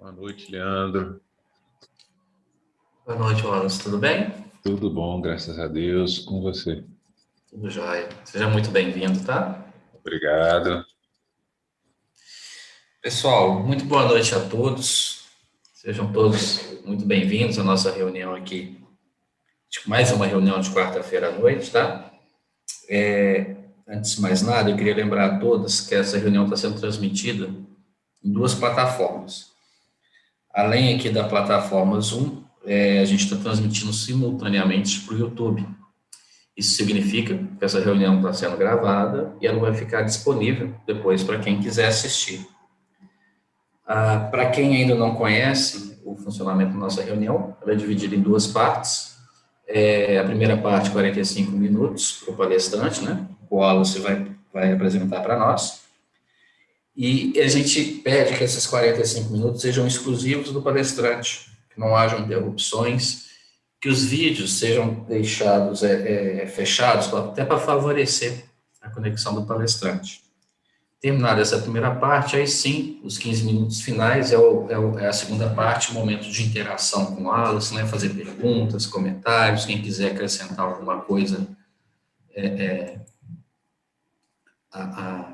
Boa noite, Leandro. Boa noite, Wallace. Tudo bem? Tudo bom, graças a Deus. Com você? Tudo jóia. Seja muito bem-vindo, tá? Obrigado. Pessoal, muito boa noite a todos. Sejam todos muito bem-vindos à nossa reunião aqui. Mais uma reunião de quarta-feira à noite, tá? Antes de mais nada, eu queria lembrar a todos que essa reunião está sendo transmitida em duas plataformas. Além aqui da plataforma Zoom, a gente está transmitindo simultaneamente para o YouTube. Isso significa que essa reunião está sendo gravada e ela vai ficar disponível depois para quem quiser assistir. Para quem ainda não conhece o funcionamento da nossa reunião, ela é dividida em duas partes. A primeira parte, 45 minutos, para o palestrante, né? O Wallace vai apresentar para nós. E a gente pede que esses 45 minutos sejam exclusivos do palestrante, que não hajam interrupções, que os vídeos sejam deixados fechados, até para favorecer a conexão do palestrante. Terminada essa primeira parte, aí sim, os 15 minutos finais é a segunda parte, o momento de interação com o Wallace, né, fazer perguntas, comentários, quem quiser acrescentar alguma coisa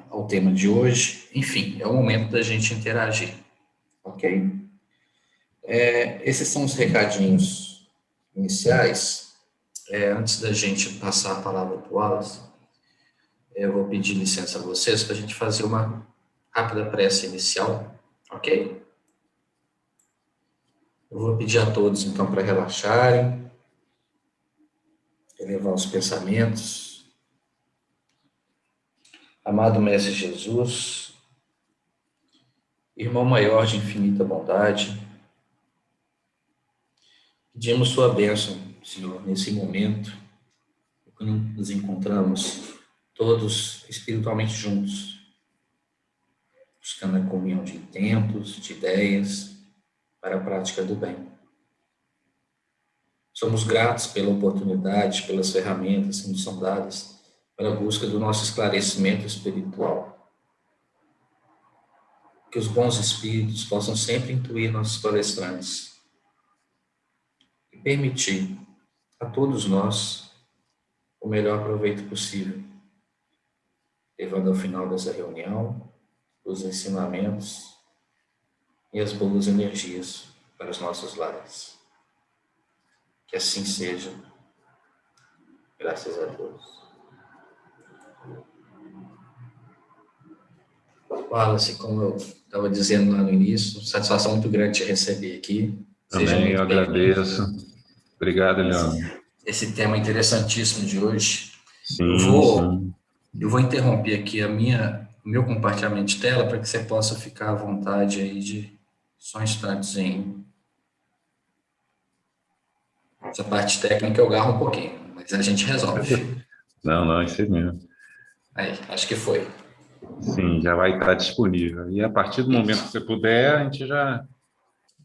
ao tema de hoje. Enfim, é o momento da gente interagir, ok? Esses são os recadinhos iniciais. Antes da gente passar a palavra para o Wallace, eu vou pedir licença a vocês para a gente fazer uma rápida prece inicial, ok? Eu vou pedir a todos, então, para relaxarem, elevar os pensamentos. Amado Mestre Jesus, irmão maior de infinita bondade, pedimos sua bênção, Senhor, nesse momento, quando nos encontramos todos espiritualmente juntos, buscando a comunhão de intentos, de ideias, para a prática do bem. Somos gratos pela oportunidade, pelas ferramentas que nos são dadas para a busca do nosso esclarecimento espiritual. Que os bons espíritos possam sempre intuir nossos palestrantes e permitir a todos nós o melhor proveito possível, levando ao final dessa reunião os ensinamentos e as boas energias para os nossos lares. Que assim seja, graças a Deus. Wallace, como eu estava dizendo lá no início, satisfação muito grande te receber aqui. Seja Também eu muito bem-vindo. agradeço. Obrigado, Leandro. Esse tema interessantíssimo de hoje. Eu Sim, vou sim. interromper aqui o meu compartilhamento de tela para que você possa ficar à vontade aí de só um instantezinho. Essa parte técnica eu garro um pouquinho, mas a gente resolve. Não, isso aí mesmo. Aí, acho que foi. Sim, já vai estar disponível. E a partir do momento que você puder, a gente já...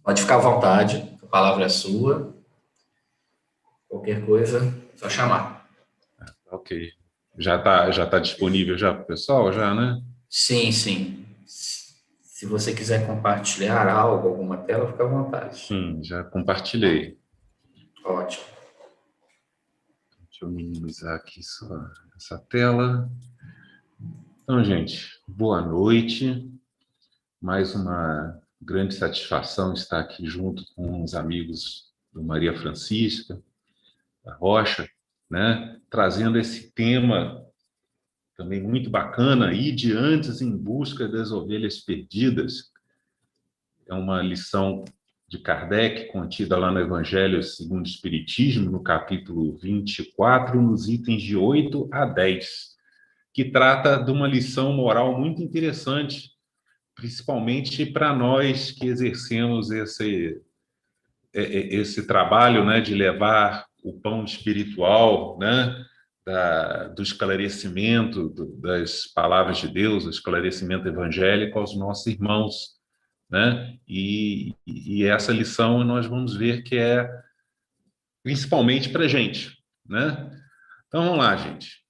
Pode ficar à vontade, a palavra é sua. Qualquer coisa, é só chamar. Ok. Já tá disponível já para o pessoal, já, né? Sim, sim. Se você quiser compartilhar algo, alguma tela, fica à vontade. Sim, já compartilhei. Ótimo. Deixa eu minimizar aqui só essa tela. Então, gente, boa noite. Mais uma grande satisfação estar aqui junto com os amigos do Maria Francisca, da Rocha, né? Trazendo esse tema também muito bacana, Ide antes em busca das ovelhas perdidas. É uma lição de Kardec, contida lá no Evangelho segundo o Espiritismo, no capítulo 24, nos itens de 8 a 10, que trata de uma lição moral muito interessante, principalmente para nós que exercemos esse trabalho, né, de levar o pão espiritual, né, do esclarecimento das palavras de Deus, o esclarecimento evangélico aos nossos irmãos, né? E essa lição nós vamos ver que é principalmente para a gente, né? Então vamos lá, gente.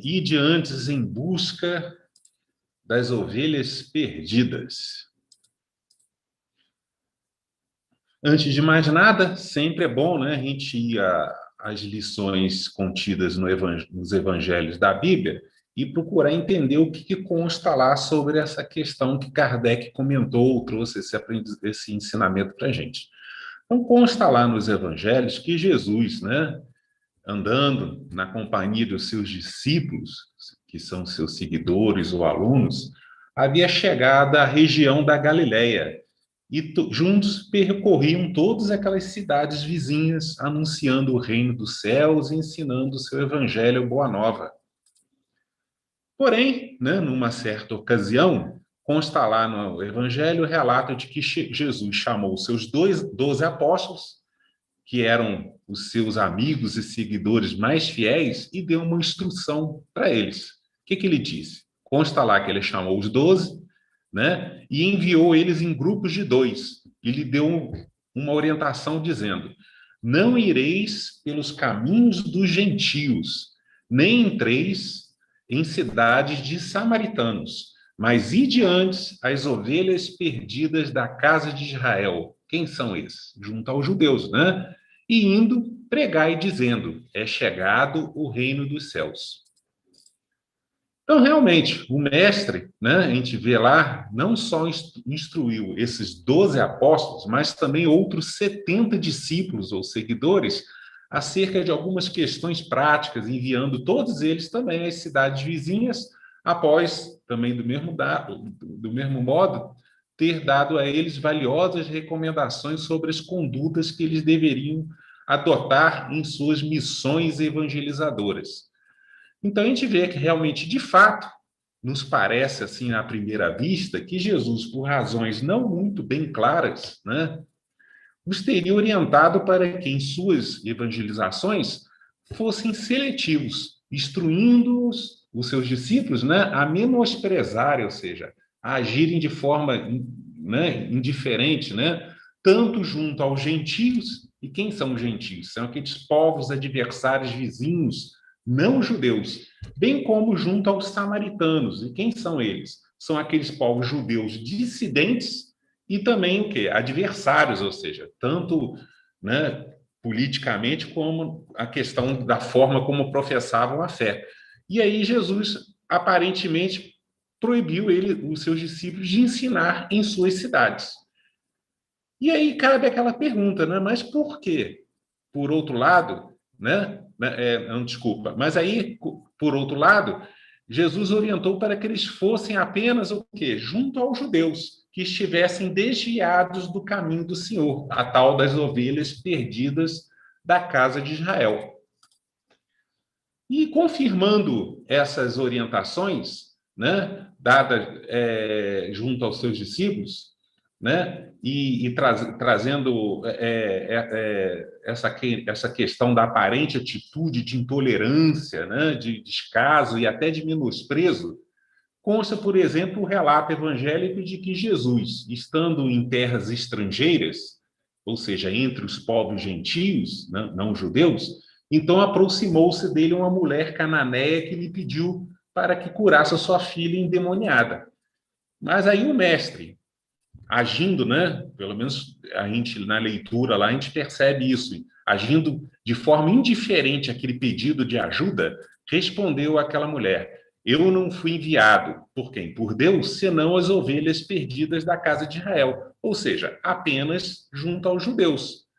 Ide antes em busca das ovelhas perdidas. Antes de mais nada, sempre é bom, né, a gente ir às lições contidas nos evangelhos da Bíblia e procurar entender o que consta lá sobre essa questão que Kardec comentou, trouxe esse ensinamento para a gente. Então, consta lá nos evangelhos que Jesus, né, andando na companhia dos seus discípulos, que são seus seguidores ou alunos, havia chegado à região da Galileia e juntos percorriam todas aquelas cidades vizinhas, anunciando o reino dos céus e ensinando o seu evangelho Boa Nova. Porém, né, numa certa ocasião, consta lá no evangelho o relato de que Jesus chamou os seus 12 apóstolos, que eram os seus amigos e seguidores mais fiéis, e deu uma instrução para eles. O que ele disse? Consta lá que ele chamou os 12, né, e enviou eles em grupos de 2. E lhe deu uma orientação dizendo: não ireis pelos caminhos dos gentios, nem entreis em cidades de samaritanos, mas ide antes as ovelhas perdidas da casa de Israel. Quem são esses? Junto aos judeus, né? E indo, pregai dizendo: é chegado o reino dos céus. Então, realmente, o mestre, né, a gente vê lá, não só instruiu esses 12 apóstolos, mas também outros 70 discípulos ou seguidores acerca de algumas questões práticas, enviando todos eles também às cidades vizinhas, após, também do mesmo modo, ter dado a eles valiosas recomendações sobre as condutas que eles deveriam adotar em suas missões evangelizadoras. Então, a gente vê que realmente, de fato, nos parece, assim, à primeira vista, que Jesus, por razões não muito bem claras, né, os teria orientado para que, em suas evangelizações, fossem seletivos, instruindo os seus discípulos, né, a menosprezarem, ou seja, a agirem de forma, né, indiferente, né, tanto junto aos gentios. E quem são os gentios? São aqueles povos adversários vizinhos, não judeus, bem como junto aos samaritanos. E quem são eles? São aqueles povos judeus dissidentes e também o quê? Adversários, ou seja, tanto, né, politicamente como a questão da forma como professavam a fé. E aí Jesus aparentemente proibiu os seus discípulos de ensinar em suas cidades. E aí cabe aquela pergunta, né? Mas por quê? Por outro lado, né? Não, desculpa. Mas aí, por outro lado, Jesus orientou para que eles fossem apenas o quê? Junto aos judeus, que estivessem desviados do caminho do Senhor, a tal das ovelhas perdidas da casa de Israel. E confirmando essas orientações, né, dadas junto aos seus discípulos, né, e trazendo essa questão da aparente atitude de intolerância, né, de descaso e até de menosprezo, consta, por exemplo, o relato evangélico de que Jesus, estando em terras estrangeiras, ou seja, entre os povos gentios, não judeus, então aproximou-se dele uma mulher cananeia que lhe pediu para que curasse a sua filha endemoniada. Mas aí o mestre, agindo, né, pelo menos a gente na leitura lá, a gente percebe isso, agindo de forma indiferente àquele pedido de ajuda, respondeu àquela mulher: eu não fui enviado por quem? Por Deus, senão as ovelhas perdidas da casa de Israel, ou seja, apenas junto aos judeus.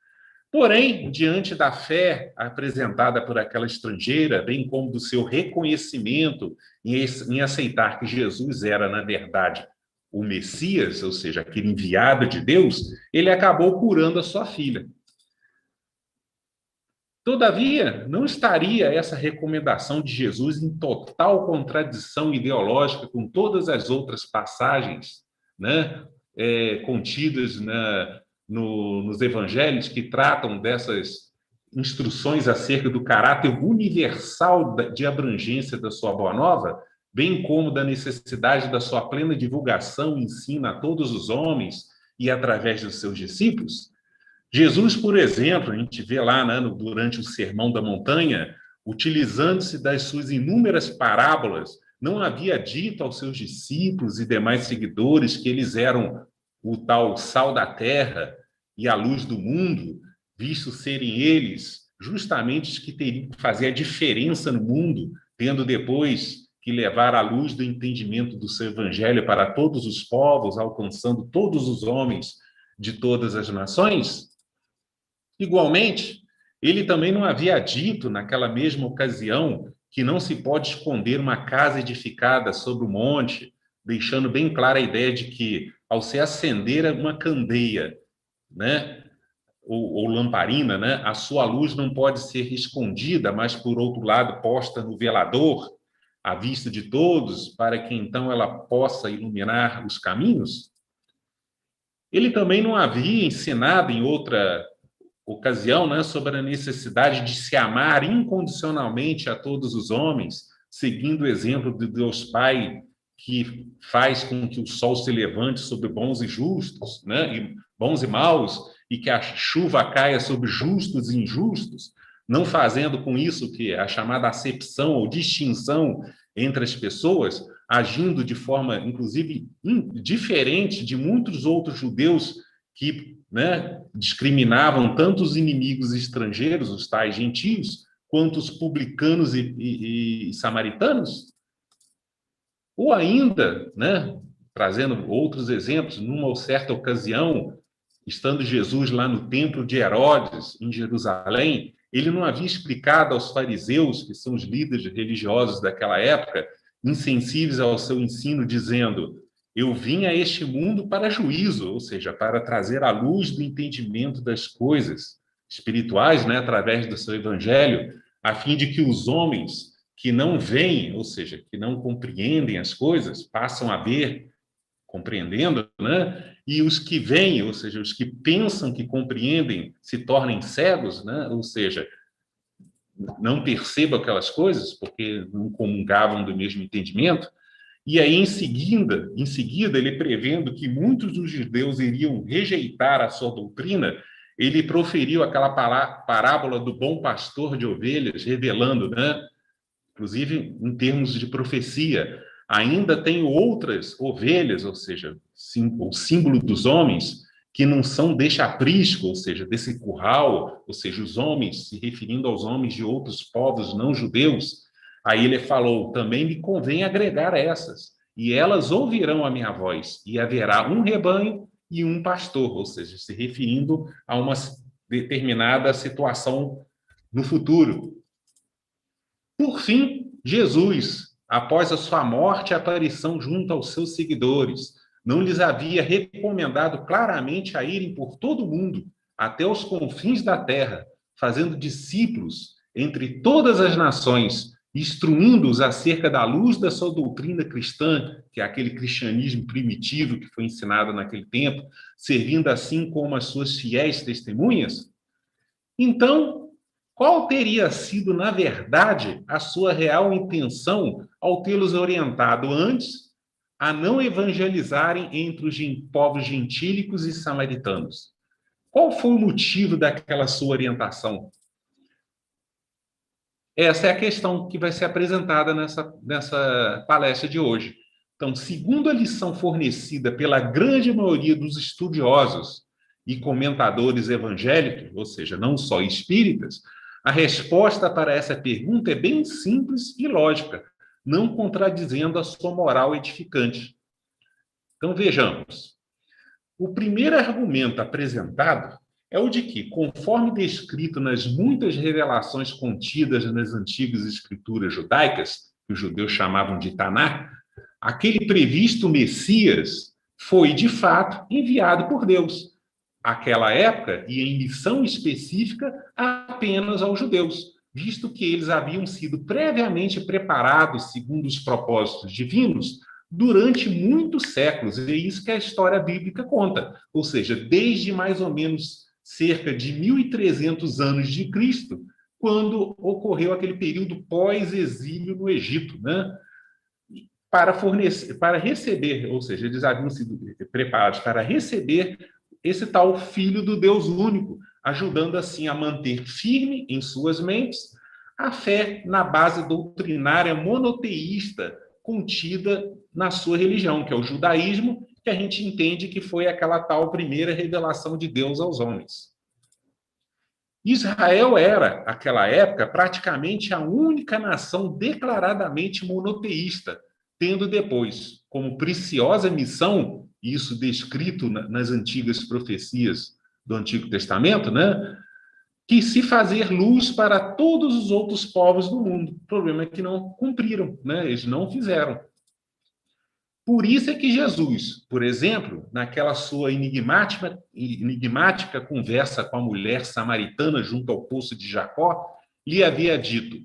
Porém, diante da fé apresentada por aquela estrangeira, bem como do seu reconhecimento em aceitar que Jesus era, na verdade, o Messias, ou seja, aquele enviado de Deus, ele acabou curando a sua filha. Todavia, não estaria essa recomendação de Jesus em total contradição ideológica com todas as outras passagens, né, contidas nos evangelhos que tratam dessas instruções acerca do caráter universal de abrangência da sua Boa Nova, bem como da necessidade da sua plena divulgação e ensino a todos os homens e através dos seus discípulos? Jesus, por exemplo, a gente vê lá, né, durante o Sermão da Montanha, utilizando-se das suas inúmeras parábolas, não havia dito aos seus discípulos e demais seguidores que eles eram o tal sal da terra e a luz do mundo, visto serem eles justamente os que teriam que fazer a diferença no mundo, tendo depois que levar a luz do entendimento do seu evangelho para todos os povos, alcançando todos os homens de todas as nações? Igualmente, ele também não havia dito, naquela mesma ocasião, que não se pode esconder uma casa edificada sobre o monte, deixando bem clara a ideia de que, ao se acender uma candeia, né, ou lamparina, né, a sua luz não pode ser escondida, mas, por outro lado, posta no velador, à vista de todos, para que então ela possa iluminar os caminhos? Ele também não havia ensinado em outra ocasião, né, sobre a necessidade de se amar incondicionalmente a todos os homens, seguindo o exemplo de Deus Pai, que faz com que o sol se levante sobre bons e justos, né, e bons e maus, e que a chuva caia sobre justos e injustos, não fazendo com isso que a chamada acepção ou distinção entre as pessoas, agindo de forma, inclusive, diferente de muitos outros judeus que, né, discriminavam tanto os inimigos estrangeiros, os tais gentios, quanto os publicanos e samaritanos? Ou ainda, né, trazendo outros exemplos, numa certa ocasião, estando Jesus lá no templo de Herodes, em Jerusalém, ele não havia explicado aos fariseus, que são os líderes religiosos daquela época, insensíveis ao seu ensino, dizendo: eu vim a este mundo para juízo, ou seja, para trazer a luz do entendimento das coisas espirituais, né, através do seu evangelho, a fim de que os homens que não veem, ou seja, que não compreendem as coisas, passam a ver, compreendendo, né? E os que veem, ou seja, os que pensam que compreendem, se tornem cegos, né? Ou seja, não percebam aquelas coisas porque não comungavam do mesmo entendimento. E aí, em seguida, ele prevendo que muitos dos judeus iriam rejeitar a sua doutrina, ele proferiu aquela parábola do bom pastor de ovelhas, revelando, né? Inclusive em termos de profecia, ainda tem outras ovelhas, ou seja, o símbolo dos homens, que não são deste aprisco, ou seja, desse curral, ou seja, os homens, se referindo aos homens de outros povos não judeus. Aí ele falou: também me convém agregar essas, e elas ouvirão a minha voz, e haverá um rebanho e um pastor, ou seja, se referindo a uma determinada situação no futuro. Por fim, Jesus, após a sua morte e aparição junto aos seus seguidores, não lhes havia recomendado claramente a irem por todo o mundo, até os confins da terra, fazendo discípulos entre todas as nações, instruindo-os acerca da luz da sua doutrina cristã, que é aquele cristianismo primitivo que foi ensinado naquele tempo, servindo assim como as suas fiéis testemunhas? Então, qual teria sido, na verdade, a sua real intenção ao tê-los orientado antes a não evangelizarem entre os povos gentílicos e samaritanos? Qual foi o motivo daquela sua orientação? Essa é a questão que vai ser apresentada nessa palestra de hoje. Então, segundo a lição fornecida pela grande maioria dos estudiosos e comentadores evangélicos, ou seja, não só espíritas, a resposta para essa pergunta é bem simples e lógica, não contradizendo a sua moral edificante. Então, vejamos. O primeiro argumento apresentado é o de que, conforme descrito nas muitas revelações contidas nas antigas escrituras judaicas, que os judeus chamavam de Taná, aquele previsto Messias foi, de fato, enviado por Deus, àquela época e em missão específica apenas aos judeus, visto que eles haviam sido previamente preparados segundo os propósitos divinos durante muitos séculos, e é isso que a história bíblica conta, ou seja, desde mais ou menos cerca de 1.300 anos de Cristo, quando ocorreu aquele período pós-exílio no Egito, né? Para receber, ou seja, eles haviam sido preparados para receber esse tal Filho do Deus único, ajudando assim a manter firme em suas mentes a fé na base doutrinária monoteísta contida na sua religião, que é o judaísmo, que a gente entende que foi aquela tal primeira revelação de Deus aos homens. Israel era, naquela época, praticamente a única nação declaradamente monoteísta, tendo depois, como preciosa missão, isso descrito nas antigas profecias do Antigo Testamento, né, que se fazer luz para todos os outros povos do mundo. O problema é que não cumpriram, né, eles não fizeram. Por isso é que Jesus, por exemplo, naquela sua enigmática conversa com a mulher samaritana junto ao poço de Jacó, lhe havia dito: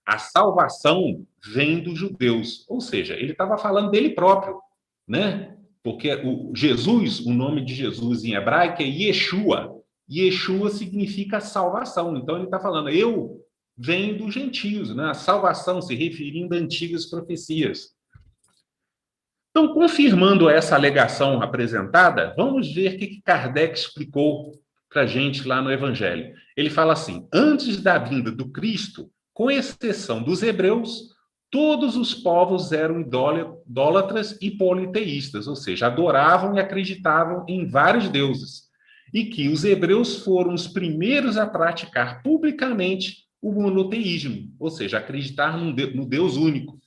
a salvação vem dos judeus. Ou seja, ele estava falando dele próprio, né? Porque o nome de Jesus em hebraico é Yeshua. Yeshua significa salvação. Então ele está falando, eu venho dos gentios, né? A salvação se referindo a antigas profecias. Então, confirmando essa alegação apresentada, vamos ver o que Kardec explicou para a gente lá no Evangelho. Ele fala assim: antes da vinda do Cristo, com exceção dos hebreus, todos os povos eram idólatras e politeístas, ou seja, adoravam e acreditavam em vários deuses. E que os hebreus foram os primeiros a praticar publicamente o monoteísmo, ou seja, acreditar no Deus único.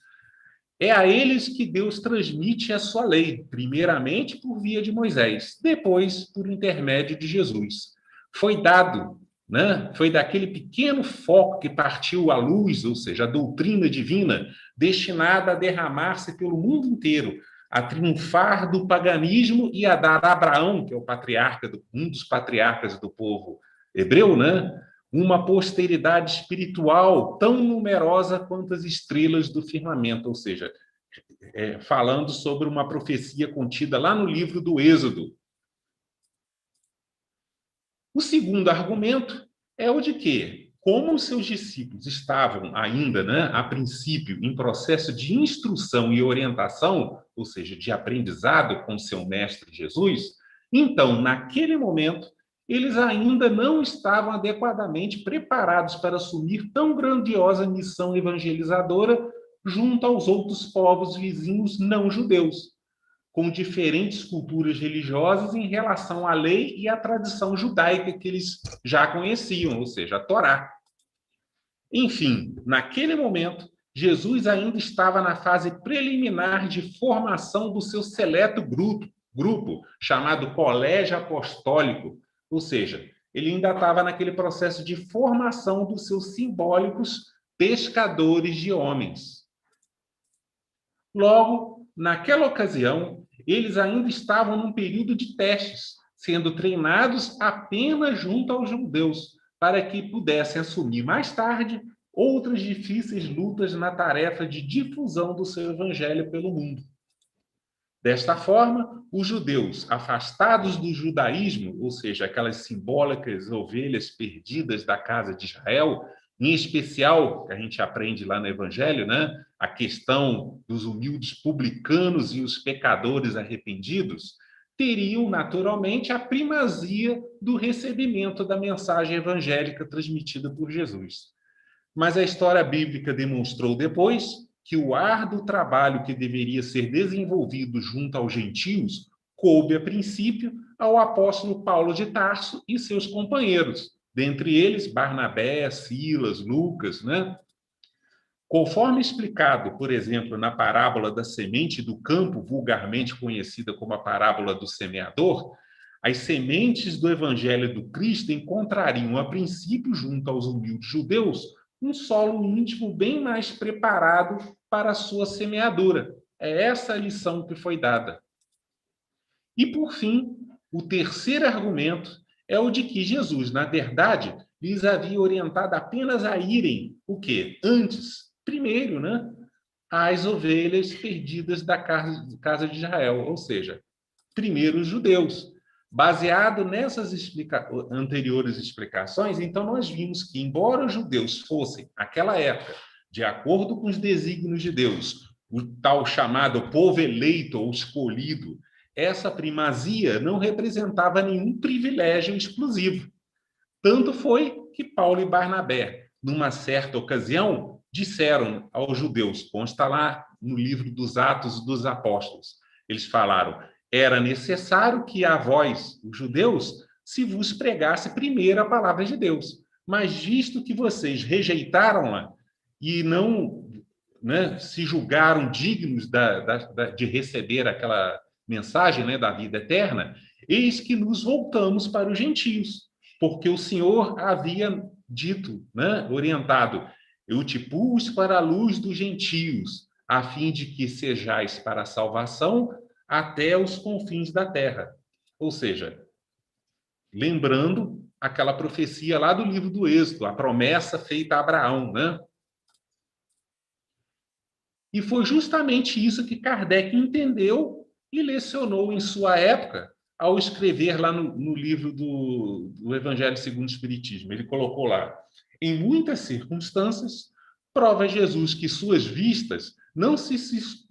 É a eles que Deus transmite a sua lei, primeiramente por via de Moisés, depois por intermédio de Jesus. Foi dado, né? Foi daquele pequeno foco que partiu a luz, ou seja, a doutrina divina, destinada a derramar-se pelo mundo inteiro, a triunfar do paganismo e a dar a Abraão, que é o patriarca, um dos patriarcas do povo hebreu, né? Uma posteridade espiritual tão numerosa quanto as estrelas do firmamento, ou seja, falando sobre uma profecia contida lá no livro do Êxodo. O segundo argumento é o de que, como os seus discípulos estavam ainda, né, a princípio, em processo de instrução e orientação, ou seja, de aprendizado com seu mestre Jesus, então, naquele momento, eles ainda não estavam adequadamente preparados para assumir tão grandiosa missão evangelizadora junto aos outros povos vizinhos não judeus, com diferentes culturas religiosas em relação à lei e à tradição judaica que eles já conheciam, ou seja, a Torá. Enfim, naquele momento, Jesus ainda estava na fase preliminar de formação do seu seleto grupo chamado Colégio Apostólico, ou seja, ele ainda estava naquele processo de formação dos seus simbólicos pescadores de homens. Logo, naquela ocasião, eles ainda estavam num período de testes, sendo treinados apenas junto aos judeus, para que pudessem assumir mais tarde outras difíceis lutas na tarefa de difusão do seu evangelho pelo mundo. Desta forma, os judeus, afastados do judaísmo, ou seja, aquelas simbólicas ovelhas perdidas da casa de Israel, em especial, que a gente aprende lá no Evangelho, né, a questão dos humildes publicanos e os pecadores arrependidos, teriam naturalmente a primazia do recebimento da mensagem evangélica transmitida por Jesus. Mas a história bíblica demonstrou depois que o árduo trabalho que deveria ser desenvolvido junto aos gentios coube, a princípio, ao apóstolo Paulo de Tarso e seus companheiros, dentre eles Barnabé, Silas, Lucas, né? Conforme explicado, por exemplo, na parábola da semente do campo, vulgarmente conhecida como a parábola do semeador, as sementes do evangelho do Cristo encontrariam, a princípio, junto aos humildes judeus, um solo íntimo bem mais preparado para a sua semeadura. É essa a lição que foi dada. E, por fim, o terceiro argumento é o de que Jesus, na verdade, lhes havia orientado apenas a irem, o quê? Antes, primeiro, né? As ovelhas perdidas da casa de Israel, ou seja, primeiro os judeus. Baseado nessas anteriores explicações, então nós vimos que, embora os judeus fossem, naquela época, de acordo com os desígnios de Deus, o tal chamado povo eleito ou escolhido, essa primazia não representava nenhum privilégio exclusivo. Tanto foi que Paulo e Barnabé, numa certa ocasião, disseram aos judeus, consta lá no livro dos Atos dos Apóstolos. Eles falaram: era necessário que a vós, os judeus, se vos pregasse primeiro a palavra de Deus. Mas visto que vocês rejeitaram-la e não, né, se julgaram dignos de receber aquela mensagem, né, da vida eterna, eis que nos voltamos para os gentios, porque o Senhor havia dito, né, orientado: eu te pus para a luz dos gentios, a fim de que sejais para a salvação até os confins da terra. Ou seja, lembrando aquela profecia lá do livro do Êxodo, a promessa feita a Abraão, né? E foi justamente isso que Kardec entendeu e lecionou em sua época, ao escrever lá no livro do Evangelho segundo o Espiritismo. Ele colocou lá: em muitas circunstâncias, prova Jesus que suas vistas não se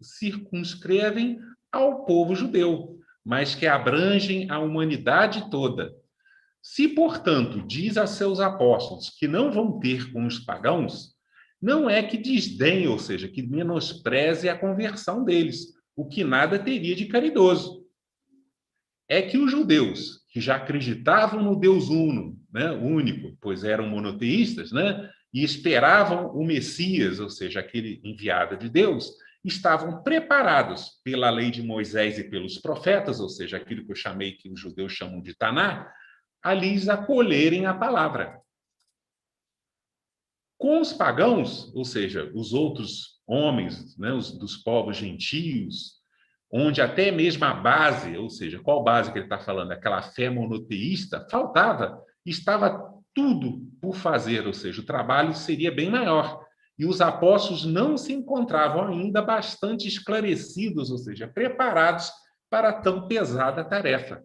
circunscrevem ao povo judeu, mas que abrangem a humanidade toda. Se, portanto, diz a seus apóstolos que não vão ter com os pagãos, não é que desdenhe, ou seja, que menospreze a conversão deles, o que nada teria de caridoso. É que os judeus, que já acreditavam no Deus uno, né, único, pois eram monoteístas, né, e esperavam o Messias, ou seja, aquele enviado de Deus, estavam preparados pela lei de Moisés e pelos profetas, ou seja, aquilo que eu chamei, que os judeus chamam de Taná, a lhes acolherem a palavra. Com os pagãos, ou seja, os outros homens, né, dos povos gentios, onde até mesmo a base, ou seja, qual base que ele está falando? Aquela fé monoteísta, faltava, estava tudo por fazer, ou seja, o trabalho seria bem maior. E os apóstolos não se encontravam ainda bastante esclarecidos, ou seja, preparados para tão pesada tarefa.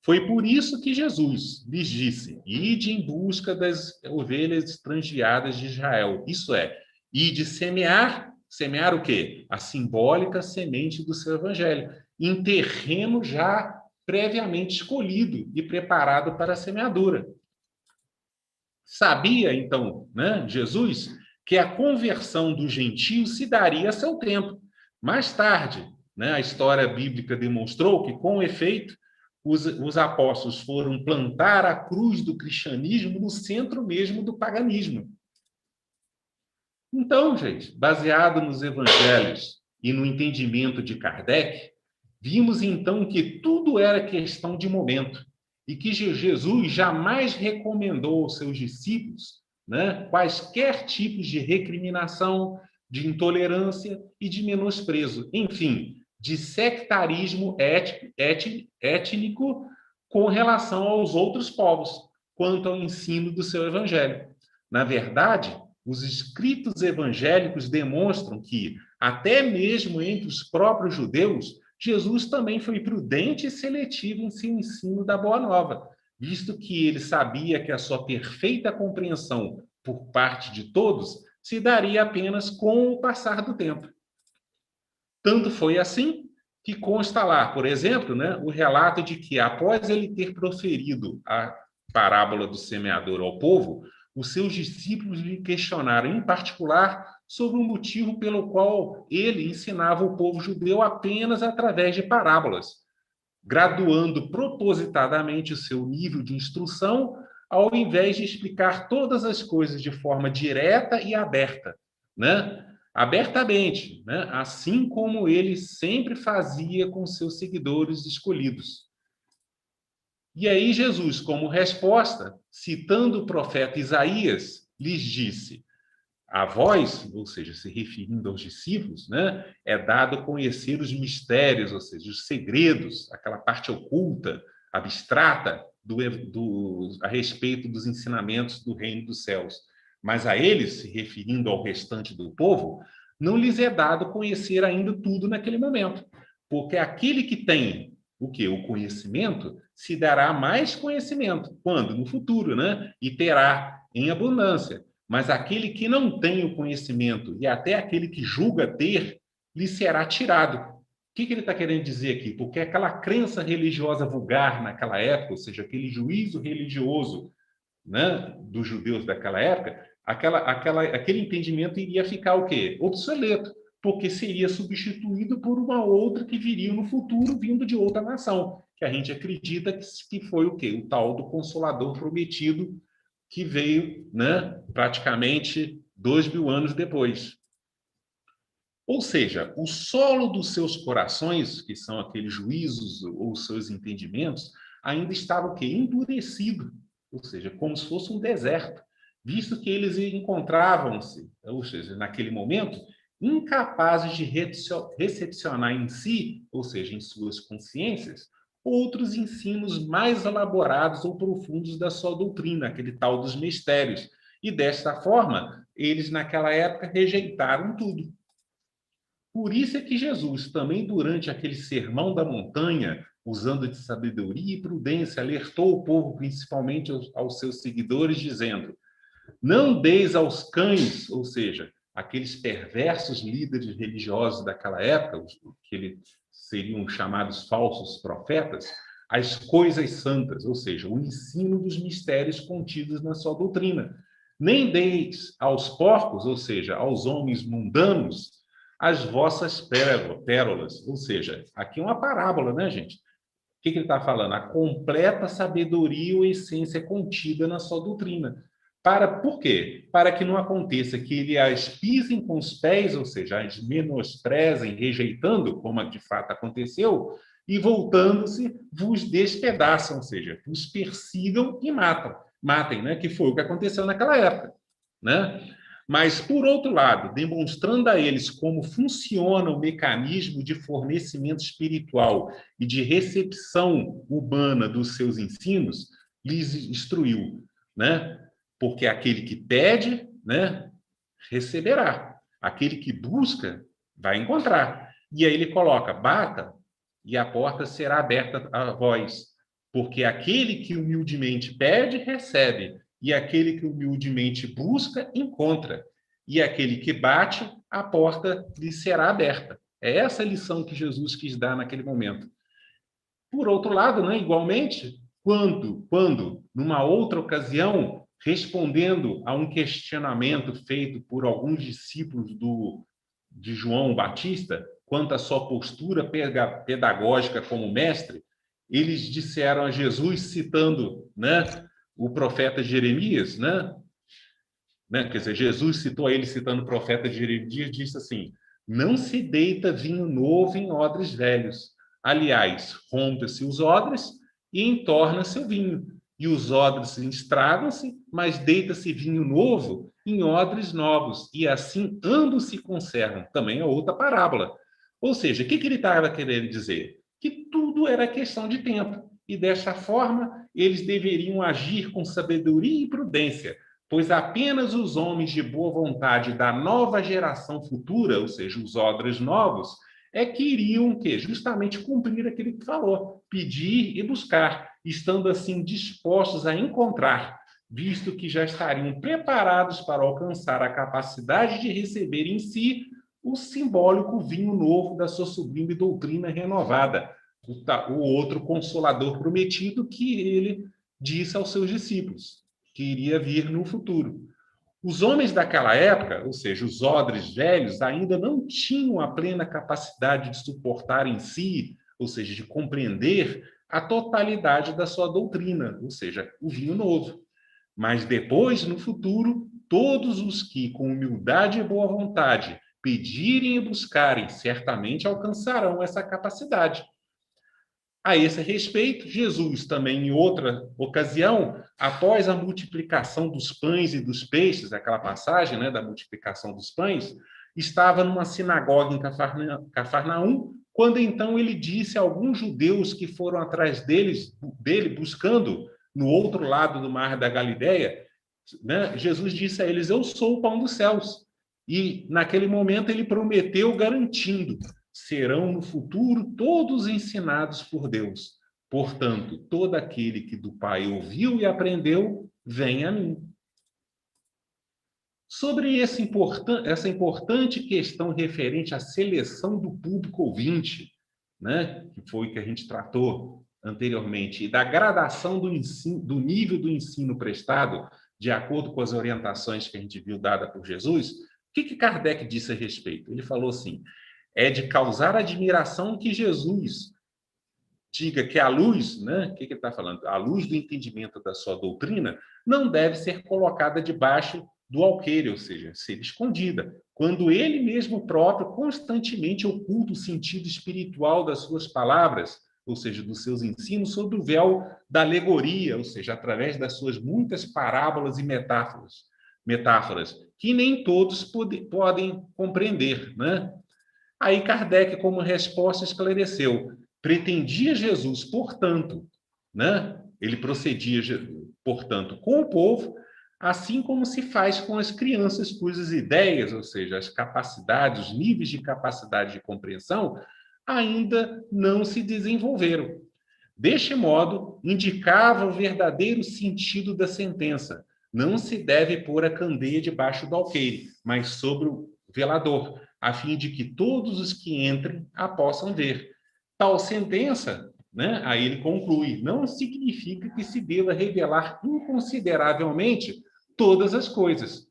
Foi por isso que Jesus lhes disse: ide em busca das ovelhas transviadas de Israel. Isso é, ide semear. Semear o quê? A simbólica semente do seu evangelho, em terreno já previamente escolhido e preparado para a semeadura. Sabia, então, né, Jesus, que a conversão dos gentios se daria a seu tempo. Mais tarde, né, a história bíblica demonstrou que, com efeito, os apóstolos foram plantar a cruz do cristianismo no centro mesmo do paganismo. Então, gente, baseado nos evangelhos e no entendimento de Kardec, vimos então que tudo era questão de momento e que Jesus jamais recomendou aos seus discípulos, né, quaisquer tipos de recriminação, de intolerância e de menosprezo, enfim, de sectarismo étnico com relação aos outros povos, quanto ao ensino do seu evangelho. Na verdade, os escritos evangélicos demonstram que, até mesmo entre os próprios judeus, Jesus também foi prudente e seletivo em seu ensino da Boa Nova, visto que ele sabia que a sua perfeita compreensão por parte de todos se daria apenas com o passar do tempo. Tanto foi assim que consta lá, por exemplo, né, o relato de que, após ele ter proferido a parábola do semeador ao povo, os seus discípulos lhe questionaram, em particular, sobre o motivo pelo qual ele ensinava o povo judeu apenas através de parábolas, graduando propositadamente o seu nível de instrução, ao invés de explicar todas as coisas de forma direta e aberta, né? Abertamente, né? Assim como ele sempre fazia com seus seguidores escolhidos. E aí Jesus, como resposta, citando o profeta Isaías, lhes disse: a vós, ou seja, se referindo aos discípulos, né, é dado conhecer os mistérios, ou seja, os segredos, aquela parte oculta, abstrata, a respeito dos ensinamentos do reino dos céus. Mas a eles, se referindo ao restante do povo, não lhes é dado conhecer ainda tudo naquele momento, porque aquele que tem o quê? O conhecimento, se dará mais conhecimento. Quando? No futuro, né? E terá em abundância. Mas aquele que não tem o conhecimento e até aquele que julga ter, lhe será tirado. O que ele está querendo dizer aqui? Porque aquela crença religiosa vulgar naquela época, ou seja, aquele juízo religioso, né, dos judeus daquela época, aquele entendimento iria ficar o quê? Obsoleto, porque seria substituído por uma outra que viria no futuro, vindo de outra nação, que a gente acredita que foi o quê? O tal do Consolador Prometido, que veio, né, praticamente 2.000 anos depois. Ou seja, o solo dos seus corações, que são aqueles juízos ou seus entendimentos, ainda estava o quê? Endurecido, ou seja, como se fosse um deserto, visto que eles encontravam-se, ou seja, naquele momento, incapazes de recepcionar em si, ou seja, em suas consciências, outros ensinos mais elaborados ou profundos da sua doutrina, aquele tal dos mistérios. E desta forma, eles naquela época rejeitaram tudo. Por isso é que Jesus, também durante aquele sermão da montanha, usando de sabedoria e prudência, alertou o povo, principalmente aos seus seguidores, dizendo: não deis aos cães, ou seja, aqueles perversos líderes religiosos daquela época, que seriam chamados falsos profetas, as coisas santas, ou seja, o ensino dos mistérios contidos na sua doutrina. Nem deis aos porcos, ou seja, aos homens mundanos, as vossas pérolas, ou seja, aqui é uma parábola, né, gente? O que ele está falando? A completa sabedoria ou essência contida na sua doutrina. Por quê? Para que não aconteça que ele as pisem com os pés, ou seja, as menosprezem, rejeitando, como de fato aconteceu, e voltando-se, vos despedaçam, ou seja, vos persigam e matem, né? Que foi o que aconteceu naquela época, né? Mas, por outro lado, demonstrando a eles como funciona o mecanismo de fornecimento espiritual e de recepção humana dos seus ensinos, lhes instruiu, né? Porque aquele que pede, né, receberá. Aquele que busca, vai encontrar. E aí ele coloca: bata e a porta será aberta a vós. Porque aquele que humildemente pede, recebe. E aquele que humildemente busca, encontra. E aquele que bate, a porta lhe será aberta. É essa a lição que Jesus quis dar naquele momento. Por outro lado, né, igualmente, quando, numa outra ocasião, respondendo a um questionamento feito por alguns discípulos de João Batista, quanto à sua postura pedagógica como mestre, eles disseram a Jesus, citando, né, o profeta Jeremias, né, quer dizer, Jesus citou a ele, citando o profeta Jeremias, disse assim: não se deita vinho novo em odres velhos. Aliás, rompe-se os odres e entorna-se o vinho. E os odres estragam-se, mas deita-se vinho novo em odres novos. E assim ambos se conservam. Também é outra parábola. Ou seja, o que ele estava querendo dizer? Que tudo era questão de tempo. E desta forma, eles deveriam agir com sabedoria e prudência, pois apenas os homens de boa vontade da nova geração futura, ou seja, os odres novos, é que iriam justamente cumprir aquilo que falou, pedir e buscar, estando assim dispostos a encontrar, visto que já estariam preparados para alcançar a capacidade de receber em si o simbólico vinho novo da sua sublime doutrina renovada, o outro consolador prometido que ele disse aos seus discípulos que iria vir no futuro. Os homens daquela época, ou seja, os odres velhos, ainda não tinham a plena capacidade de suportar em si, ou seja, de compreender a totalidade da sua doutrina, ou seja, o vinho novo. Mas depois, no futuro, todos os que, com humildade e boa vontade, pedirem e buscarem, certamente alcançarão essa capacidade. A esse respeito, Jesus também, em outra ocasião, após a multiplicação dos pães e dos peixes, aquela passagem, né, da multiplicação dos pães, estava numa sinagoga em Cafarnaum, quando então ele disse a alguns judeus que foram atrás dele buscando no outro lado do mar da Galileia, né, Jesus disse a eles: eu sou o pão dos céus. E naquele momento ele prometeu, garantindo: serão no futuro todos ensinados por Deus. Portanto, todo aquele que do Pai ouviu e aprendeu, vem a mim. Sobre essa importante questão referente à seleção do público ouvinte, né, que foi o que a gente tratou anteriormente, e da gradação do ensino, do nível do ensino prestado, de acordo com as orientações que a gente viu dada por Jesus, que Kardec disse a respeito? Ele falou assim, é de causar admiração que Jesus diga que a luz, né? O que ele está falando? A luz do entendimento da sua doutrina não deve ser colocada debaixo do alqueire, ou seja, ser escondida, quando ele mesmo próprio constantemente oculta o sentido espiritual das suas palavras, ou seja, dos seus ensinos, sob o véu da alegoria, ou seja, através das suas muitas parábolas e metáforas que nem todos podem compreender, né? Aí Kardec, como resposta, esclareceu: pretendia Jesus, portanto, né? Ele procedia, portanto, com o povo, assim como se faz com as crianças cujas ideias, ou seja, as capacidades, os níveis de capacidade de compreensão, ainda não se desenvolveram. Deste modo, indicava o verdadeiro sentido da sentença. Não se deve pôr a candeia debaixo do alqueire, mas sobre o velador, a fim de que todos os que entrem a possam ver. Tal sentença, né, aí ele conclui, não significa que se deva revelar inconsideravelmente todas as coisas.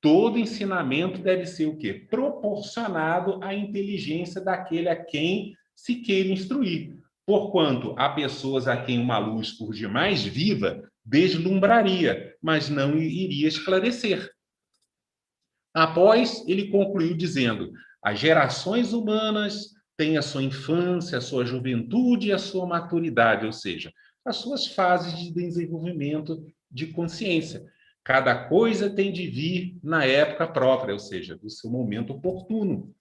Todo ensinamento deve ser o quê? Proporcionado à inteligência daquele a quem se queira instruir. Porquanto há pessoas a quem uma luz por demais viva deslumbraria, mas não iria esclarecer. Após, ele concluiu dizendo: as gerações humanas têm a sua infância, a sua juventude e a sua maturidade, ou seja, as suas fases de desenvolvimento de consciência. Cada coisa tem de vir na época própria, ou seja, do seu momento oportuno.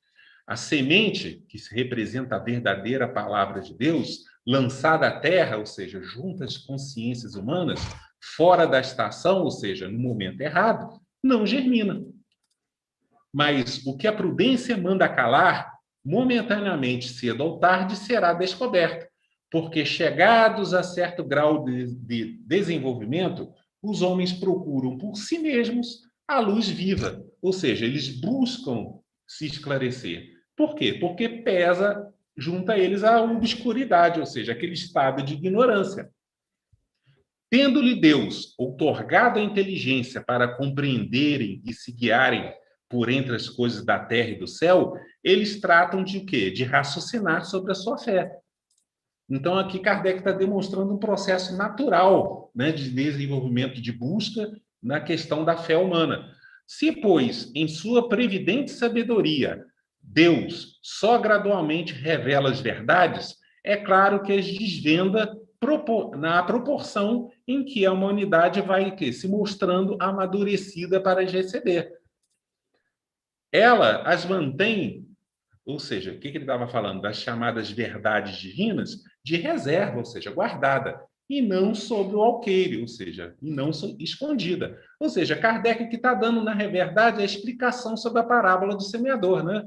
A semente, que representa a verdadeira palavra de Deus, lançada à terra, ou seja, junto às consciências humanas, fora da estação, ou seja, no momento errado, não germina. Mas o que a prudência manda calar, momentaneamente, cedo ou tarde, será descoberto, porque chegados a certo grau de desenvolvimento, os homens procuram por si mesmos a luz viva, ou seja, eles buscam se esclarecer. Por quê? Porque pesa junto a eles a obscuridade, ou seja, aquele estado de ignorância. Tendo-lhe Deus outorgado a inteligência para compreenderem e se guiarem por entre as coisas da terra e do céu, eles tratam de o quê? De raciocinar sobre a sua fé. Então, aqui Kardec está demonstrando um processo natural, né, de desenvolvimento, de busca na questão da fé humana. Se, pois, em sua previdente sabedoria, Deus só gradualmente revela as verdades, é claro que as desvenda na proporção em que a humanidade vai se mostrando amadurecida para as receber. Ela as mantém, ou seja, o que ele estava falando? Das chamadas verdades divinas, de reserva, ou seja, guardada, e não sob o alqueire, ou seja, e não escondida. Ou seja, Kardec que está dando, na verdade, a explicação sobre a parábola do semeador, né?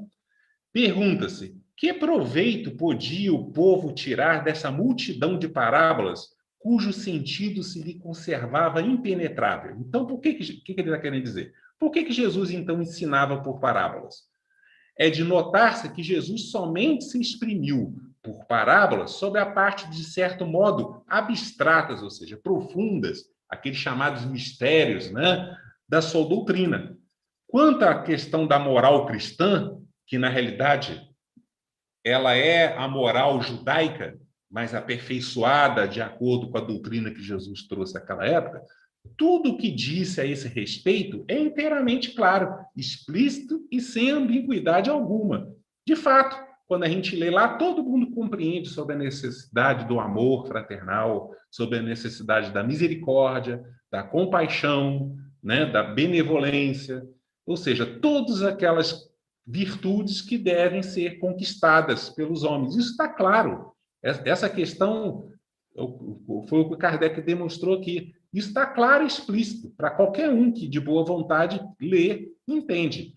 Pergunta-se, que proveito podia o povo tirar dessa multidão de parábolas cujo sentido se lhe conservava impenetrável? Então, por que ele está querendo dizer? Por que Jesus, então, ensinava por parábolas? É de notar-se que Jesus somente se exprimiu por parábolas sobre a parte, de certo modo, abstratas, ou seja, profundas, aqueles chamados mistérios, né, da sua doutrina. Quanto à questão da moral cristã, que na realidade ela é a moral judaica, mas aperfeiçoada de acordo com a doutrina que Jesus trouxe naquela época, tudo o que disse a esse respeito é inteiramente claro, explícito e sem ambiguidade alguma. De fato, quando a gente lê lá, todo mundo compreende sobre a necessidade do amor fraternal, sobre a necessidade da misericórdia, da compaixão, né, da benevolência, ou seja, todas aquelas virtudes que devem ser conquistadas pelos homens. Isso está claro. Essa questão foi o que Kardec demonstrou aqui. Isso está claro e explícito para qualquer um que, de boa vontade, lê e entende.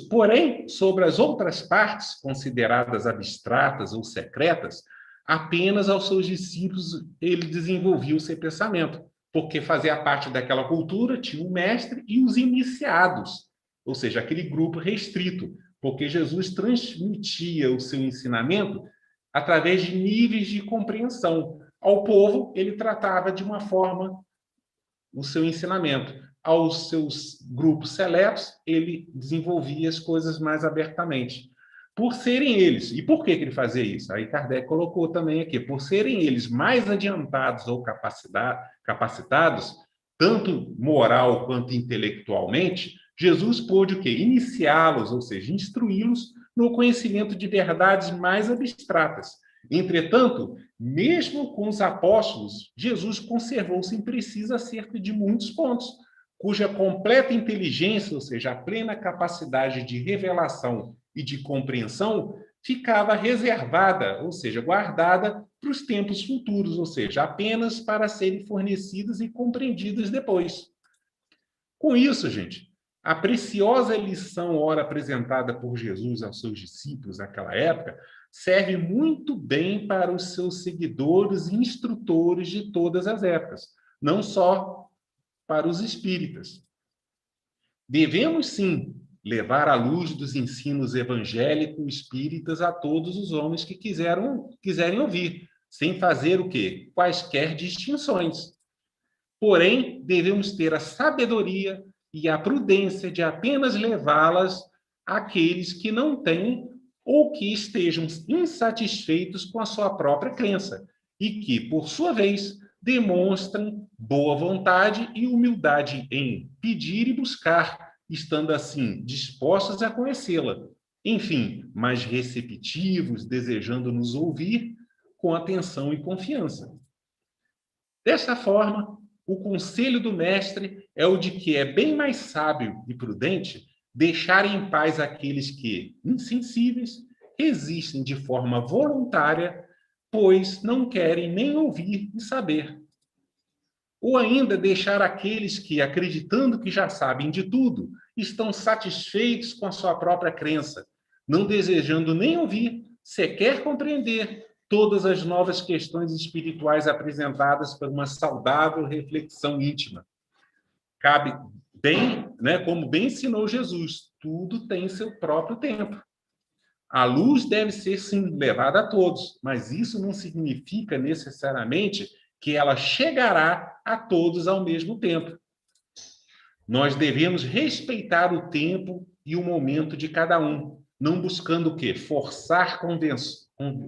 Porém, sobre as outras partes, consideradas abstratas ou secretas, apenas aos seus discípulos ele desenvolvia o seu pensamento, porque fazia parte daquela cultura, tinha um mestre e os iniciados, ou seja, aquele grupo restrito, porque Jesus transmitia o seu ensinamento através de níveis de compreensão. Ao povo, ele tratava de uma forma o seu ensinamento. aos seus grupos seletos, ele desenvolvia as coisas mais abertamente. Por serem eles, e por que ele fazia isso? Aí Kardec colocou também aqui, por serem eles mais adiantados ou capacitados, tanto moral quanto intelectualmente, Jesus pôde o quê? Iniciá-los, ou seja, instruí-los no conhecimento de verdades mais abstratas. Entretanto, mesmo com os apóstolos, Jesus conservou-se impreciso acerca de muitos pontos, cuja completa inteligência, ou seja, a plena capacidade de revelação e de compreensão, ficava reservada, ou seja, guardada para os tempos futuros, ou seja, apenas para serem fornecidas e compreendidas depois. Com isso, gente, a preciosa lição ora apresentada por Jesus aos seus discípulos naquela época serve muito bem para os seus seguidores e instrutores de todas as épocas, não só para os espíritas. Devemos, sim, levar a luz dos ensinos evangélicos espíritas a todos os homens que quiserem ouvir, sem fazer o quê? Quaisquer distinções. Porém, devemos ter a sabedoria e a prudência de apenas levá-las àqueles que não têm ou que estejam insatisfeitos com a sua própria crença e que, por sua vez, demonstrem boa vontade e humildade em pedir e buscar, estando assim dispostos a conhecê-la. Enfim, mais receptivos, desejando nos ouvir com atenção e confiança. Desta forma, o conselho do mestre é o de que é bem mais sábio e prudente deixar em paz aqueles que, insensíveis, resistem de forma voluntária, pois não querem nem ouvir e saber. Ou ainda deixar aqueles que, acreditando que já sabem de tudo, estão satisfeitos com a sua própria crença, não desejando nem ouvir, sequer compreender todas as novas questões espirituais apresentadas por uma saudável reflexão íntima. Cabe bem, né, como bem ensinou Jesus, tudo tem seu próprio tempo. A luz deve ser, sim, levada a todos, mas isso não significa necessariamente que ela chegará a todos ao mesmo tempo. Nós devemos respeitar o tempo e o momento de cada um, não buscando o quê? Forçar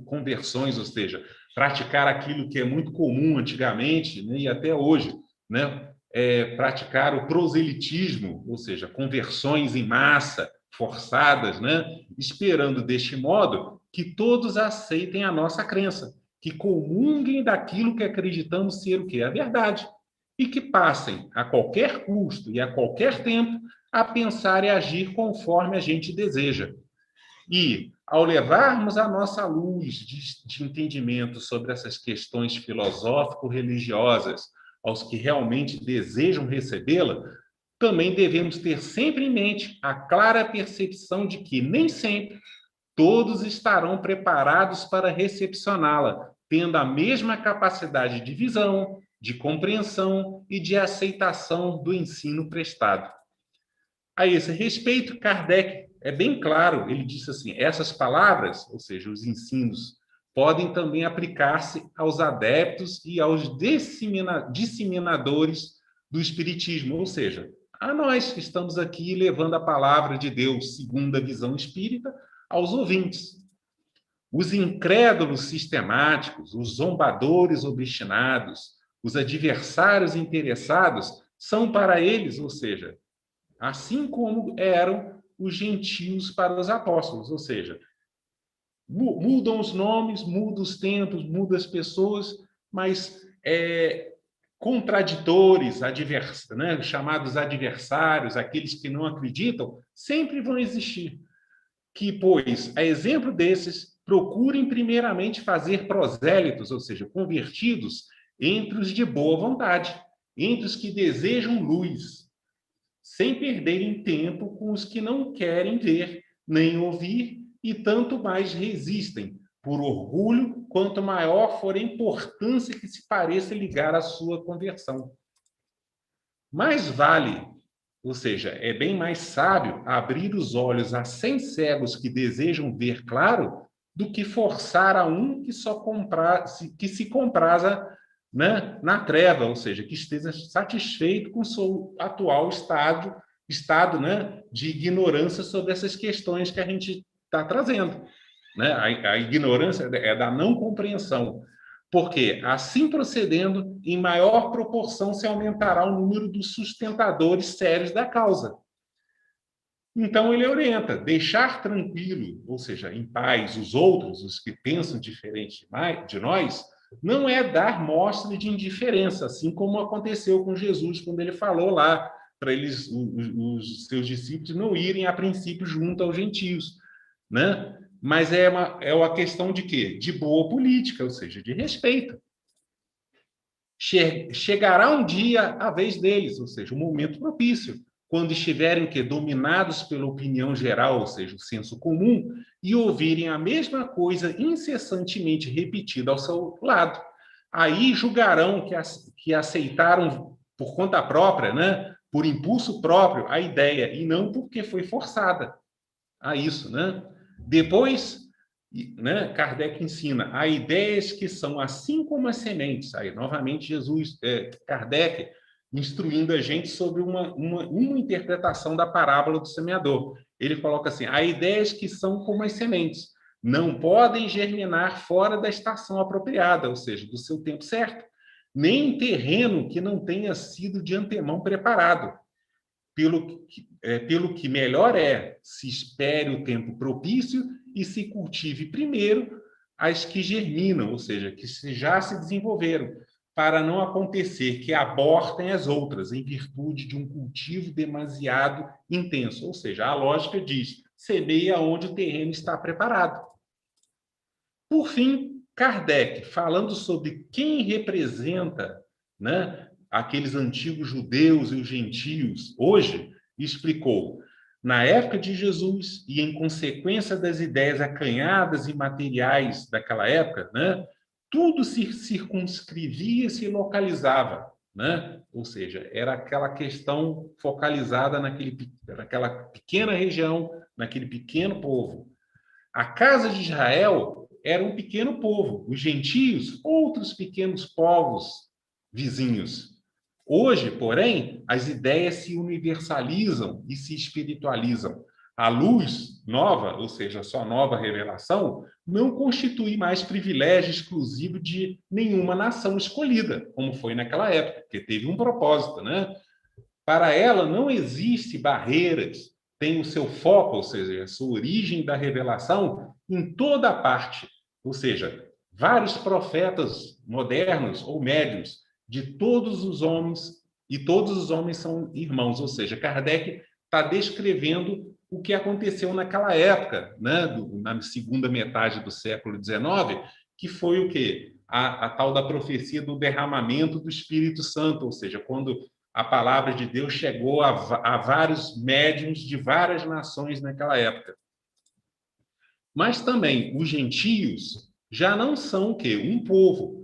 conversões, ou seja, praticar aquilo que é muito comum antigamente, né, e até hoje, né? Praticar o proselitismo, ou seja, conversões em massa, forçadas, né? Esperando deste modo que todos aceitem a nossa crença, que comunguem daquilo que acreditamos ser o quê? A verdade, e que passem a qualquer custo e a qualquer tempo a pensar e agir conforme a gente deseja. E, ao levarmos a nossa luz de entendimento sobre essas questões filosófico-religiosas aos que realmente desejam recebê-la, também devemos ter sempre em mente a clara percepção de que nem sempre todos estarão preparados para recepcioná-la, tendo a mesma capacidade de visão, de compreensão e de aceitação do ensino prestado. A esse respeito, Kardec é bem claro, ele disse assim, essas palavras, ou seja, os ensinos, podem também aplicar-se aos adeptos e aos disseminadores do Espiritismo, ou seja, a nós que estamos aqui levando a palavra de Deus, segundo a visão espírita, aos ouvintes. Os incrédulos sistemáticos, os zombadores obstinados, os adversários interessados, são para eles, ou seja, assim como eram os gentios para os apóstolos, ou seja, mudam os nomes, mudam os tempos, mudam as pessoas, mas contraditores, né, chamados adversários, aqueles que não acreditam, sempre vão existir. Que, pois, a exemplo desses, procurem primeiramente fazer prosélitos, ou seja, convertidos, entre os de boa vontade, entre os que desejam luz, sem perderem tempo com os que não querem ver nem ouvir e tanto mais resistem, por orgulho, quanto maior for a importância que se pareça ligar à sua conversão. Mais vale, ou seja, é bem mais sábio abrir os olhos a 100 cegos que desejam ver claro do que forçar a um que se compraza né, na treva, ou seja, que esteja satisfeito com o seu atual estado, né, de ignorância sobre essas questões que a gente está trazendo. Né? A ignorância é da não compreensão. Porque, assim procedendo, em maior proporção se aumentará o número dos sustentadores sérios da causa. Então, ele orienta, deixar tranquilo, ou seja, em paz, os outros, os que pensam diferente de nós, não é dar mostra de indiferença, assim como aconteceu com Jesus, quando ele falou lá para eles, os seus discípulos, não irem a princípio junto aos gentios, né? Mas é uma questão de quê? De boa política, ou seja, de respeito. Chegará um dia a vez deles, ou seja, um momento propício, quando estiverem dominados pela opinião geral, ou seja, o senso comum, e ouvirem a mesma coisa incessantemente repetida ao seu lado. Aí julgarão que aceitaram por conta própria, né, por impulso próprio, a ideia, e não porque foi forçada a isso, né? Depois, né, Kardec ensina, há ideias que são assim como as sementes. Aí, novamente, Kardec instruindo a gente sobre uma interpretação da parábola do semeador. Ele coloca assim, há ideias que são como as sementes, não podem germinar fora da estação apropriada, ou seja, do seu tempo certo, nem em terreno que não tenha sido de antemão preparado. Pelo que melhor se espere o tempo propício e se cultive primeiro as que germinam, ou seja, que já se desenvolveram, para não acontecer que abortem as outras em virtude de um cultivo demasiado intenso. Ou seja, a lógica diz, semeia onde o terreno está preparado. Por fim, Kardec, falando sobre quem representa, né, aqueles antigos judeus e os gentios hoje, explicou: na época de Jesus e em consequência das ideias acanhadas e materiais daquela época, né, tudo se circunscrevia e se localizava, né? Ou seja, era aquela questão focalizada naquela pequena região, naquele pequeno povo. A casa de Israel era um pequeno povo, os gentios, outros pequenos povos vizinhos. Hoje, porém, as ideias se universalizam e se espiritualizam. A luz nova, ou seja, a sua nova revelação, não constitui mais privilégio exclusivo de nenhuma nação escolhida, como foi naquela época, porque teve um propósito, né? Para ela não existe barreiras, tem o seu foco, ou seja, a sua origem da revelação em toda a parte. Ou seja, vários profetas modernos ou médios de todos os homens, e todos os homens são irmãos. Ou seja, Kardec está descrevendo o que aconteceu naquela época, né, na segunda metade do século XIX, que foi o quê? A tal da profecia do derramamento do Espírito Santo, ou seja, quando a palavra de Deus chegou a vários médiuns de várias nações naquela época. Mas também os gentios já não são o quê? Um povo.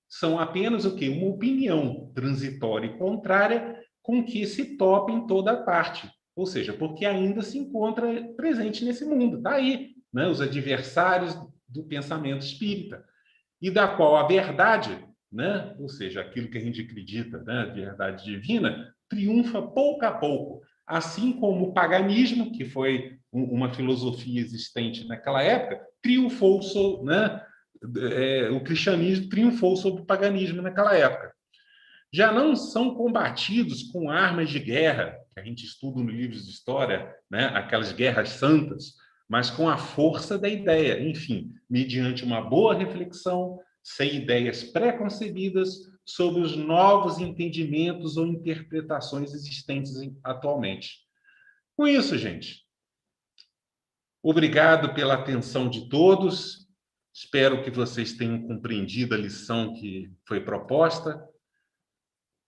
São apenas o quê? Uma opinião transitória e contrária com que se topa em toda parte. Ou seja, porque ainda se encontra presente nesse mundo. Está aí, né? Os adversários do pensamento espírita. E da qual a verdade, né? Ou seja, aquilo que a gente acredita, né? A verdade divina, triunfa pouco a pouco. Assim como o paganismo, que foi uma filosofia existente naquela época, triunfou, né? O cristianismo triunfou sobre o paganismo naquela época. Já não são combatidos com armas de guerra, que a gente estuda nos livros de história, né? Aquelas guerras santas, mas com a força da ideia, enfim, mediante uma boa reflexão, sem ideias pré-concebidas sobre os novos entendimentos ou interpretações existentes atualmente. Com isso, gente, obrigado pela atenção de todos. Espero que vocês tenham compreendido a lição que foi proposta.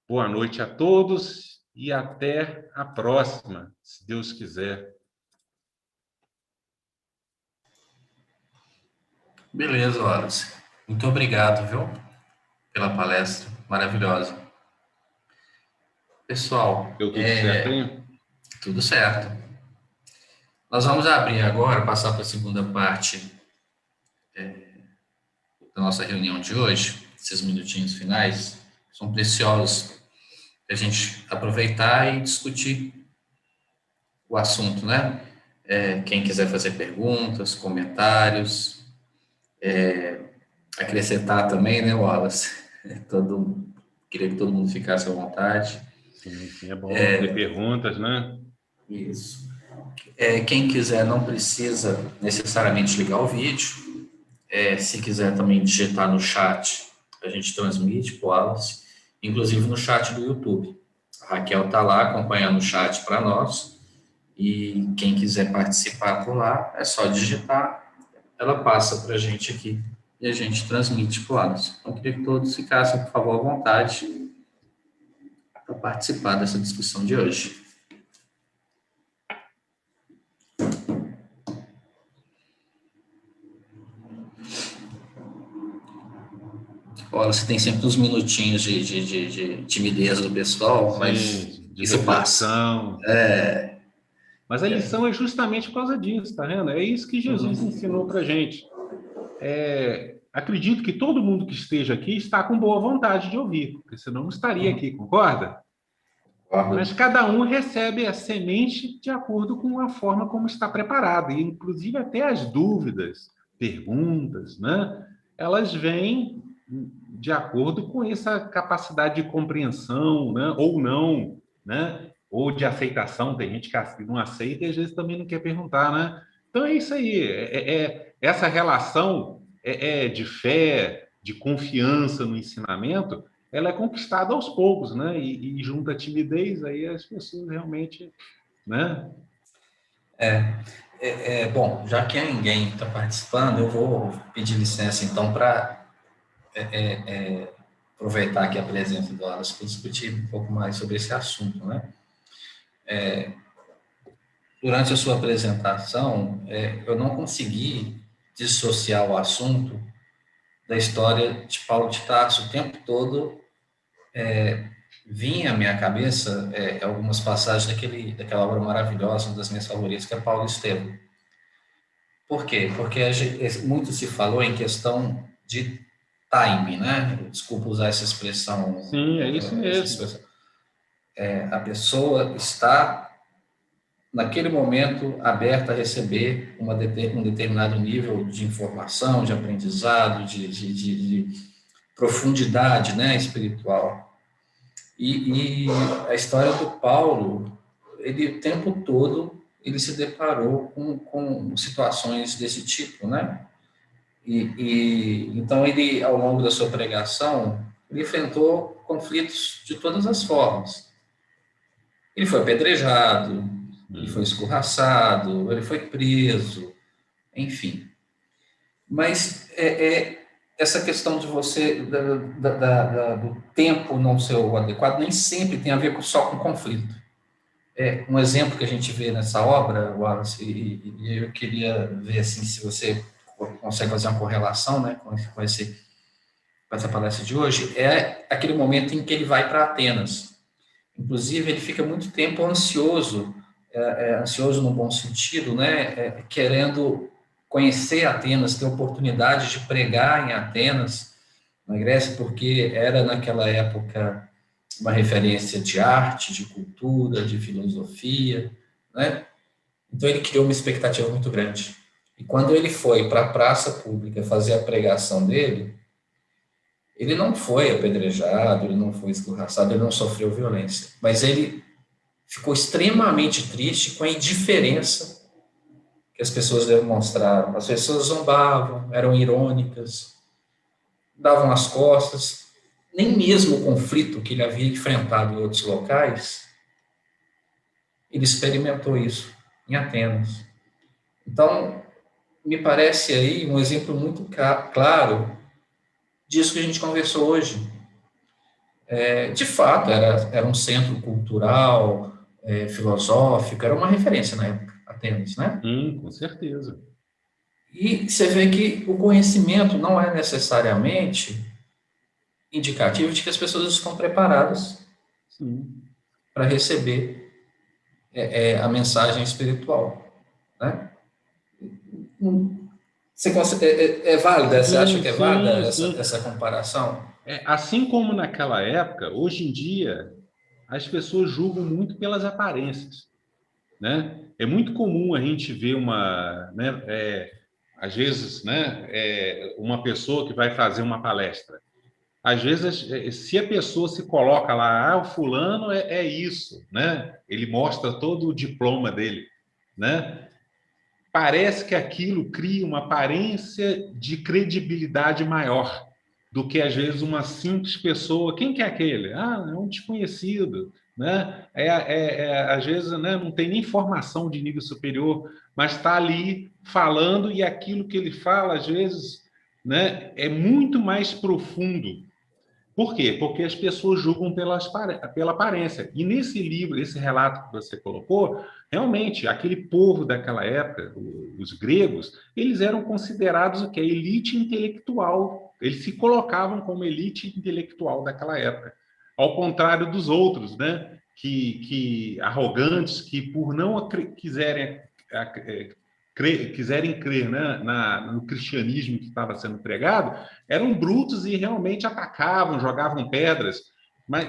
Boa noite a todos e até a próxima, se Deus quiser. Beleza, Wallace. Muito obrigado, viu, pela palestra maravilhosa. Pessoal, Deu tudo certinho? tudo certo. Nós vamos abrir agora, passar para a segunda parte da nossa reunião de hoje. esses minutinhos finais, são preciosos para a gente aproveitar e discutir o assunto, né? Quem quiser fazer perguntas, comentários, acrescentar também, né, Wallace? Queria que todo mundo ficasse à vontade. Sim, sim, é bom ter perguntas, né? Isso. Quem quiser não precisa necessariamente ligar o vídeo. Se quiser também digitar no chat, a gente transmite para o Wallace, inclusive no chat do YouTube. A Raquel está lá acompanhando o chat para nós. E quem quiser participar por lá, é só digitar, ela passa para a gente aqui e a gente transmite para o Wallace. Então, queria que todos ficassem, por favor, à vontade para participar dessa discussão de hoje. Wallace tem sempre uns minutinhos de timidez do pessoal, Sim, mas de isso reflexão. passa. Mas a lição é justamente por causa disso, tá vendo? É isso que Jesus ensinou para a gente. Acredito que todo mundo que esteja aqui está com boa vontade de ouvir, porque senão não estaria aqui, concorda? Mas cada um recebe a semente de acordo com a forma como está preparado, e inclusive até as dúvidas, perguntas, né? Elas vêm de acordo com essa capacidade de compreensão, né? Ou não, né? Ou de aceitação. Tem gente que não aceita e às vezes também não quer perguntar, né? Então é isso aí. Essa relação de fé, de confiança no ensinamento, ela é conquistada aos poucos, né? E junto à timidez, aí as pessoas realmente, né? Bom, já que ninguém está participando, eu vou pedir licença, então, para aproveitar aqui a presença do Wallace para discutir um pouco mais sobre esse assunto, né? Durante a sua apresentação, eu não consegui dissociar o assunto da história de Paulo de Tarso. O tempo todo vinha à minha cabeça algumas passagens daquela obra maravilhosa, uma das minhas favoritas, que é Paulo Estevam. Por quê? Porque muito se falou em questão de time, né? Desculpa usar essa expressão. Sim, é isso mesmo. A pessoa está, naquele momento, aberta a receber um determinado nível de informação, de aprendizado, de profundidade, né, espiritual. E a história do Paulo, ele o tempo todo ele se deparou com situações desse tipo, né? Então ele, ao longo da sua pregação, ele enfrentou conflitos de todas as formas. Ele foi apedrejado, ele foi escorraçado, ele foi preso, enfim. Mas essa questão de você, do tempo não ser o adequado, nem sempre tem a ver só com conflito. Um exemplo que a gente vê nessa obra, Wallace, e eu queria ver assim, se você consegue fazer uma correlação, né, com essa palestra de hoje, é aquele momento em que ele vai para Atenas. Inclusive, ele fica muito tempo ansioso, ansioso no bom sentido, né, querendo conhecer Atenas, ter oportunidade de pregar em Atenas, na Grécia, porque era naquela época uma referência de arte, de cultura, de filosofia, né? Então ele criou uma expectativa muito grande. E quando ele foi para a praça pública fazer a pregação dele, ele não foi apedrejado, ele não foi escorraçado, ele não sofreu violência, mas ele ficou extremamente triste com a indiferença que as pessoas demonstraram. As pessoas zombavam, eram irônicas, davam as costas. Nem mesmo o conflito que ele havia enfrentado em outros locais, ele experimentou isso em Atenas. Então, me parece aí um exemplo muito claro disso que a gente conversou hoje. De fato, era um centro cultural, filosófico, era uma referência na época, Atenas, né? Com certeza. E você vê que o conhecimento não é necessariamente indicativo de que as pessoas estão preparadas para receber a mensagem espiritual, né? Você válida? Você acha que é válida essa comparação? Assim como naquela época, hoje em dia, as pessoas julgam muito pelas aparências, né? É muito comum a gente ver né, às vezes, né, uma pessoa que vai fazer uma palestra. Às vezes, se a pessoa se coloca lá, o fulano é isso, né? Ele mostra todo o diploma dele, né? Parece que aquilo cria uma aparência de credibilidade maior do que, às vezes, uma simples pessoa. Quem que é aquele? Ah, é um desconhecido, né? Às vezes, né, não tem nem formação de nível superior, mas está ali falando e aquilo que ele fala, às vezes, né, é muito mais profundo. Por quê? Porque as pessoas julgam pela aparência. E nesse livro, esse relato que você colocou, realmente, aquele povo daquela época, os gregos, eles eram considerados o quê? Elite intelectual. Eles se colocavam como elite intelectual daquela época. Ao contrário dos outros, né? Que arrogantes, que por não quiserem crer, né, no cristianismo que estava sendo pregado, eram brutos e realmente atacavam, jogavam pedras.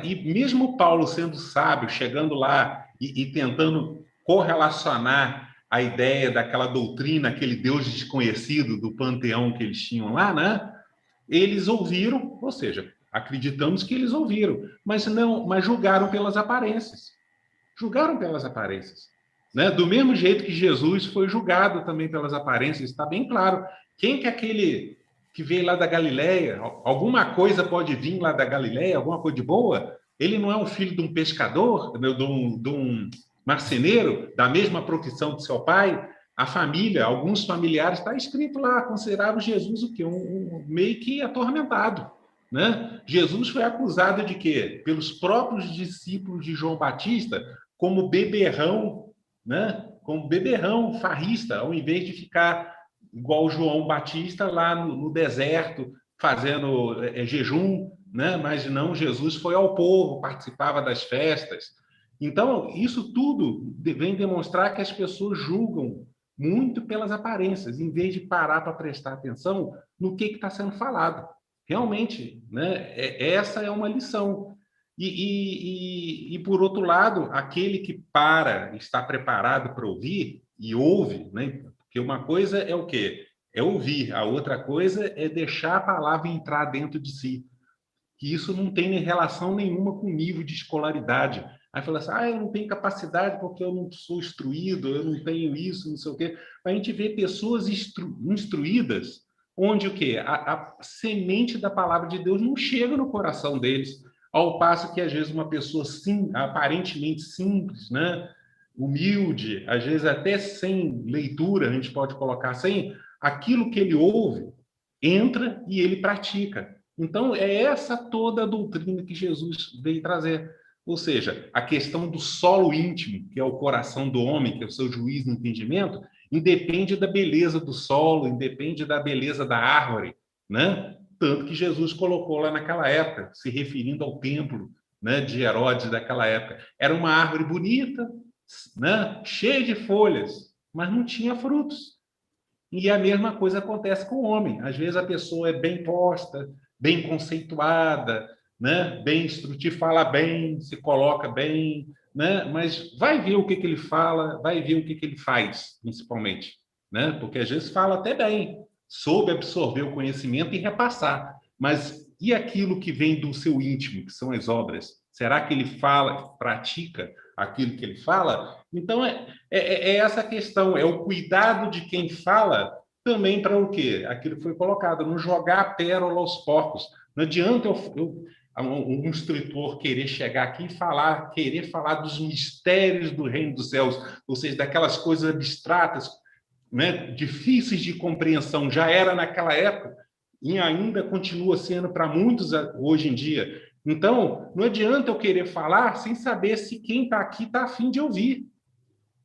E mesmo Paulo sendo sábio, chegando lá e tentando correlacionar a ideia daquela doutrina, aquele Deus desconhecido do panteão que eles tinham lá, né? Eles ouviram, ou seja, acreditamos que eles ouviram, mas julgaram pelas aparências. Julgaram pelas aparências. Né? Do mesmo jeito que Jesus foi julgado também pelas aparências, está bem claro. Quem que é aquele que veio lá da Galileia? Alguma coisa pode vir lá da Galileia, alguma coisa de boa? Ele não é um filho de um pescador, de um marceneiro, da mesma profissão de seu pai? A família, alguns familiares, está escrito lá, consideravam Jesus o quê? Meio que atormentado. Né? Jesus foi acusado de quê? Pelos próprios discípulos de João Batista, como beberrão, né? Como beberrão, farrista, ao invés de ficar igual João Batista lá no deserto, fazendo jejum, né? Mas não, Jesus foi ao povo, participava das festas. Então, isso tudo vem demonstrar que as pessoas julgam muito pelas aparências, em vez de parar para prestar atenção no que está sendo falado. Realmente, né? Essa é uma lição. Por outro lado, aquele que está preparado para ouvir e ouve, né? Porque uma coisa é o quê? É ouvir, a outra coisa é deixar a palavra entrar dentro de si. Que isso não tem relação nenhuma com o nível de escolaridade. Aí fala assim, eu não tenho capacidade porque eu não sou instruído, eu não tenho isso, não sei o quê. A gente vê pessoas instruídas onde o quê? A semente da palavra de Deus não chega no coração deles. Ao passo que, às vezes, uma pessoa aparentemente simples, né? Humilde, às vezes até sem leitura, a gente pode colocar assim, aquilo que ele ouve, entra e ele pratica. Então, é essa toda a doutrina que Jesus veio trazer. Ou seja, a questão do solo íntimo, que é o coração do homem, que é o seu juízo e entendimento, independe da beleza do solo, independe da beleza da árvore, né? Tanto que Jesus colocou lá naquela época, se referindo ao templo, né, de Herodes daquela época. Era uma árvore bonita, né, cheia de folhas, mas não tinha frutos. E a mesma coisa acontece com o homem. Às vezes a pessoa é bem posta, bem conceituada, né? Bem instrutiva, fala bem, se coloca bem, né? Mas vai ver o que ele fala, vai ver o que ele faz, principalmente, né? Porque às vezes fala até bem, soube absorver o conhecimento e repassar. Mas e aquilo que vem do seu íntimo, que são as obras? Será que ele fala, pratica aquilo que ele fala? Então, é essa questão, é o cuidado de quem fala também para o quê? Aquilo que foi colocado, não jogar a pérola aos porcos. Não adianta um instrutor querer chegar aqui e querer falar dos mistérios do reino dos céus, ou seja, daquelas coisas abstratas, né, difíceis de compreensão, já era naquela época e ainda continua sendo para muitos hoje em dia. Então, não adianta eu querer falar sem saber se quem está aqui está afim de ouvir,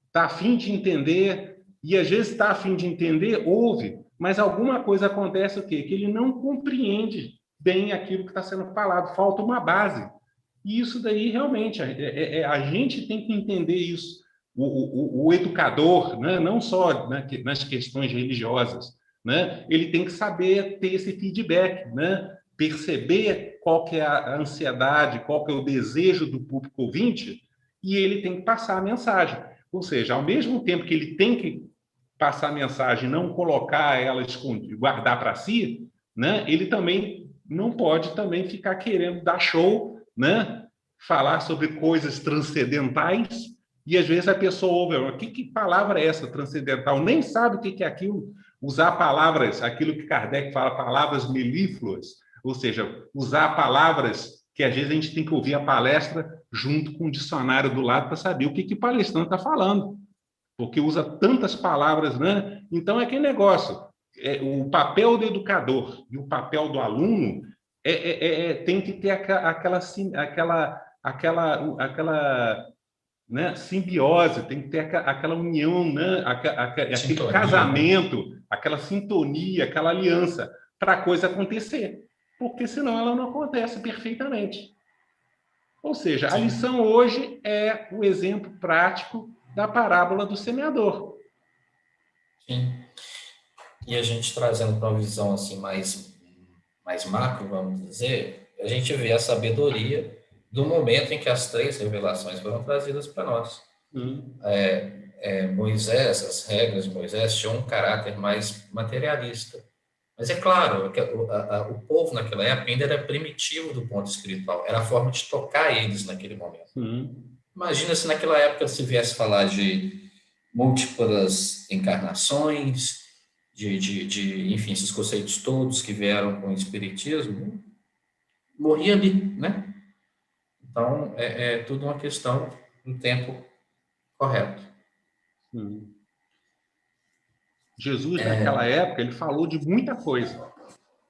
está afim de entender, e às vezes está afim de entender, ouve, mas alguma coisa acontece o quê? Que ele não compreende bem aquilo que está sendo falado, falta uma base. E isso daí, realmente, a gente tem que entender isso. O educador, né, não só nas questões religiosas, né, ele tem que saber ter esse feedback, né, perceber qual que é a ansiedade, qual que é o desejo do público ouvinte, e ele tem que passar a mensagem. Ou seja, ao mesmo tempo que ele tem que passar a mensagem, não colocar ela escondida, guardar para si, né? Ele também não pode também ficar querendo dar show, né? Falar sobre coisas transcendentais, e às vezes a pessoa ouve, que palavra é essa, transcendental? Nem sabe o que é aquilo. Usar palavras, aquilo que Kardec fala, palavras melífluas, ou seja, usar palavras que às vezes a gente tem que ouvir a palestra junto com o dicionário do lado para saber o que o palestrante está falando, porque usa tantas palavras, né? Então é aquele negócio, o papel do educador e o papel do aluno tem que ter aquela né, simbiose, tem que ter aquela união, né, aquele casamento, né? Aquela sintonia, aquela aliança, para a coisa acontecer, porque senão ela não acontece perfeitamente. Ou seja, a lição hoje é o exemplo prático da parábola do semeador. Sim. E a gente trazendo para uma visão assim mais macro, vamos dizer, a gente vê a sabedoria do momento em que as 3 revelações foram trazidas para nós. Moisés, as regras de Moisés tinham um caráter mais materialista. Mas é claro, o povo naquela época ainda era primitivo do ponto espiritual, era a forma de tocar eles naquele momento. Imagina se naquela época se viesse falar de múltiplas encarnações, enfim, esses conceitos todos que vieram com o espiritismo, morria ali, né? Então, é tudo uma questão do tempo correto. Jesus, naquela época, ele falou de muita coisa,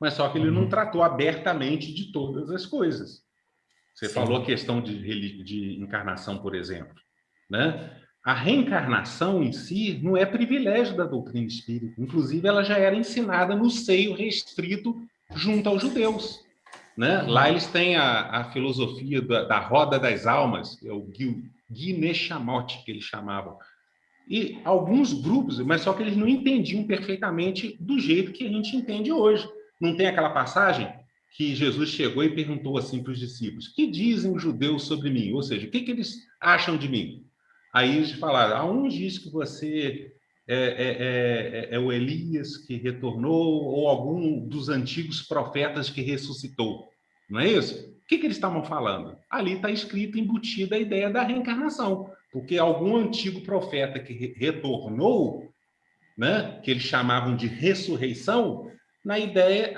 mas só que ele não tratou abertamente de todas as coisas. Você falou a questão de encarnação, por exemplo, né? A reencarnação em si não é privilégio da doutrina espírita. Inclusive, ela já era ensinada no seio restrito junto aos judeus. Né? Lá eles têm a filosofia da roda das almas, é o Gui Neshamot, que eles chamavam. E alguns grupos, mas só que eles não entendiam perfeitamente do jeito que a gente entende hoje. Não tem aquela passagem que Jesus chegou e perguntou assim para os discípulos: que dizem os judeus sobre mim? Ou seja, o que eles acham de mim? Aí eles falaram: uns diz que você é o Elias que retornou, ou algum dos antigos profetas que ressuscitou. Não é isso? O que eles estavam falando? Ali está escrito, embutida a ideia da reencarnação, porque algum antigo profeta que retornou, né, que eles chamavam de ressurreição, na ideia,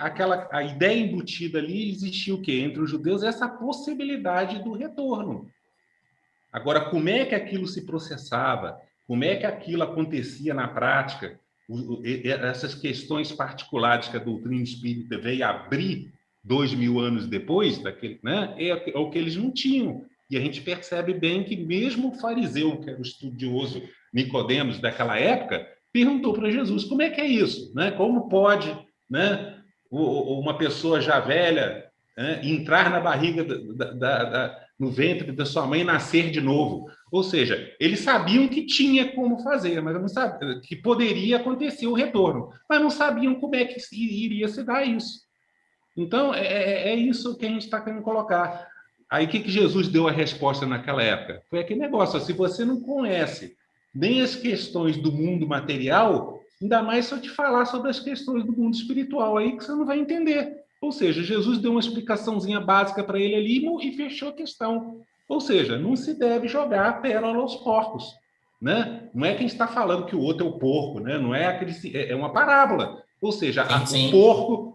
a ideia embutida ali existia o quê? Entre os judeus, essa possibilidade do retorno. Agora, como é que aquilo se processava? Como é que aquilo acontecia na prática? Essas questões particulares que a doutrina espírita veio abrir 2000 anos depois, né, é o que eles não tinham. E a gente percebe bem que mesmo o fariseu, que era o estudioso Nicodemos daquela época, perguntou para Jesus: como é que é isso? Né? Como pode, né, uma pessoa já velha, né, entrar na barriga no ventre da sua mãe e nascer de novo? Ou seja, eles sabiam que tinha como fazer, mas não sabiam que poderia acontecer o retorno, mas não sabiam como é que iria se dar isso. Então, é isso que a gente está querendo colocar. Aí, o que Jesus deu a resposta naquela época? Foi aquele negócio: se você não conhece nem as questões do mundo material, ainda mais se eu te falar sobre as questões do mundo espiritual, aí que você não vai entender. Ou seja, Jesus deu uma explicaçãozinha básica para ele ali e fechou a questão. Ou seja, não se deve jogar a pérola aos porcos. Né? Não é que a gente está falando que o outro é o porco, né? Não é aquele, é uma parábola. Ou seja, sim. O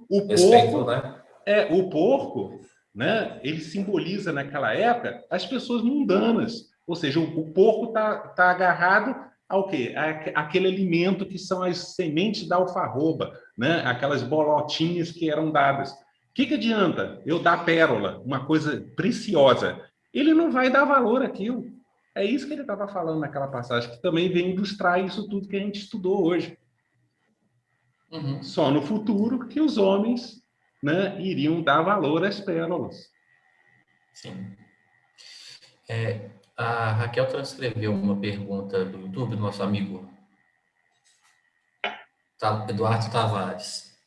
porco, né? Ele simboliza naquela época as pessoas mundanas. Ou seja, o porco tá agarrado ao quê? Aquele alimento que são as sementes da alfarroba, né? Aquelas bolotinhas que eram dadas. O que adianta eu dar pérola, uma coisa preciosa? Ele não vai dar valor àquilo. É isso que ele estava falando naquela passagem, que também vem ilustrar isso tudo que a gente estudou hoje. Só no futuro que os homens, né, iriam dar valor às pérolas. Sim. A Raquel transcreveu uma pergunta do YouTube do nosso amigo Eduardo Tavares.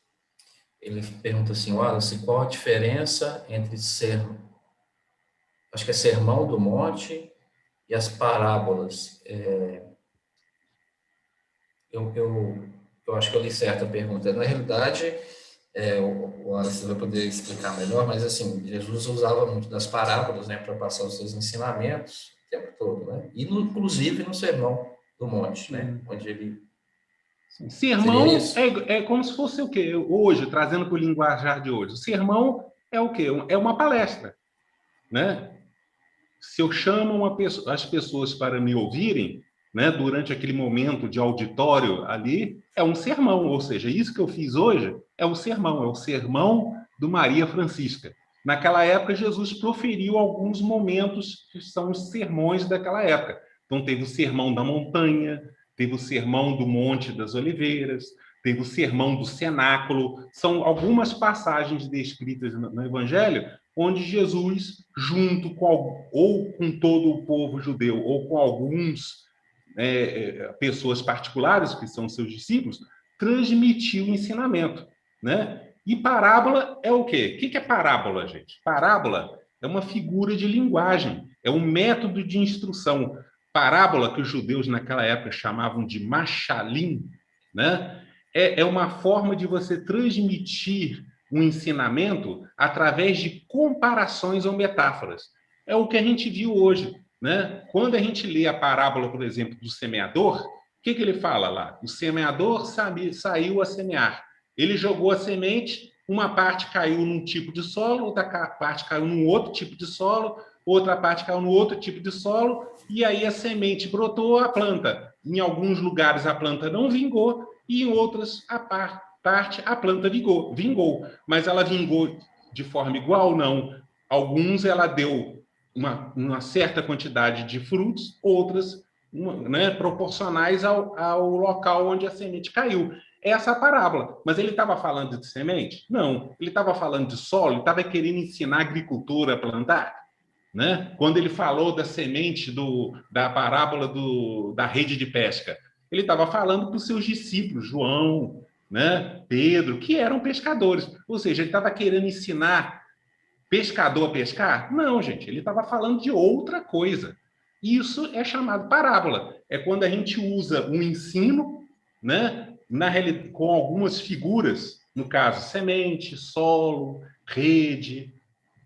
Ele pergunta assim, Wallace, qual a diferença entre acho que é Sermão do Monte e as parábolas? Eu acho que eu li certa a pergunta. Na realidade, o Wallace vai poder explicar melhor, mas assim, Jesus usava muito das parábolas, né, para passar os seus ensinamentos o tempo todo, né? E inclusive no Sermão do Monte, né, Sim. onde ele seria Sermão isso. é como se fosse o quê? Hoje, trazendo para o linguajar de hoje. O sermão é o quê? É uma palestra, né? Se eu chamo as pessoas para me ouvirem, né, durante aquele momento de auditório ali, é um sermão, ou seja, isso que eu fiz hoje é o sermão do Maria Francisca. Naquela época, Jesus proferiu alguns momentos que são os sermões daquela época. Então, teve o sermão da montanha, teve o sermão do Monte das Oliveiras, teve o sermão do cenáculo. São algumas passagens descritas no Evangelho onde Jesus, junto com ou com todo o povo judeu ou com alguns pessoas particulares que são seus discípulos, transmitiu o ensinamento, né? E parábola é o quê? O que é parábola, gente? Parábola é uma figura de linguagem, é um método de instrução. Parábola, que os judeus naquela época chamavam de machalim, né? É uma forma de você transmitir um ensinamento através de comparações ou metáforas. É o que a gente viu hoje, né? Quando a gente lê a parábola, por exemplo, do semeador, o que ele fala lá? O semeador saiu a semear. Ele jogou a semente, uma parte caiu num tipo de solo, outra parte caiu num outro tipo de solo, outra parte caiu no outro tipo de solo, e aí a semente brotou, a planta. Em alguns lugares a planta não vingou, e em outras parte a planta vingou. Mas ela vingou de forma igual? Não. Alguns ela deu uma certa quantidade de frutos, outras né, proporcionais ao local onde a semente caiu. Essa é a parábola. Mas ele estava falando de semente? Não. Ele estava falando de solo, ele estava querendo ensinar a agricultura a plantar. Né? Quando ele falou da semente da parábola da rede de pesca, ele estava falando para os seus discípulos, João, né? Pedro, que eram pescadores. Ou seja, ele estava querendo ensinar pescador a pescar? Não, gente, ele estava falando de outra coisa. Isso é chamado parábola. É quando a gente usa um ensino, né, com algumas figuras, no caso, semente, solo, rede,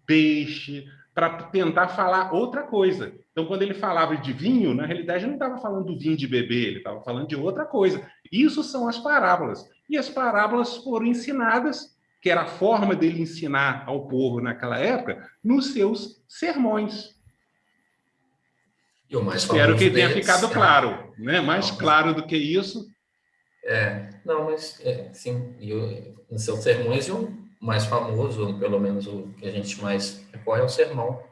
peixe, para tentar falar outra coisa. Então, quando ele falava de vinho, na realidade, ele não estava falando do vinho de bebê, ele estava falando de outra coisa. Isso são as parábolas. E as parábolas foram ensinadas, que era a forma dele ensinar ao povo naquela época, nos seus sermões. E o mais Espero que famoso tenha deles ficado claro, né? Mais claro do que isso. Não, mas sim, nos seus sermões, e o mais famoso, pelo menos o que a gente mais recorre, é o Sermão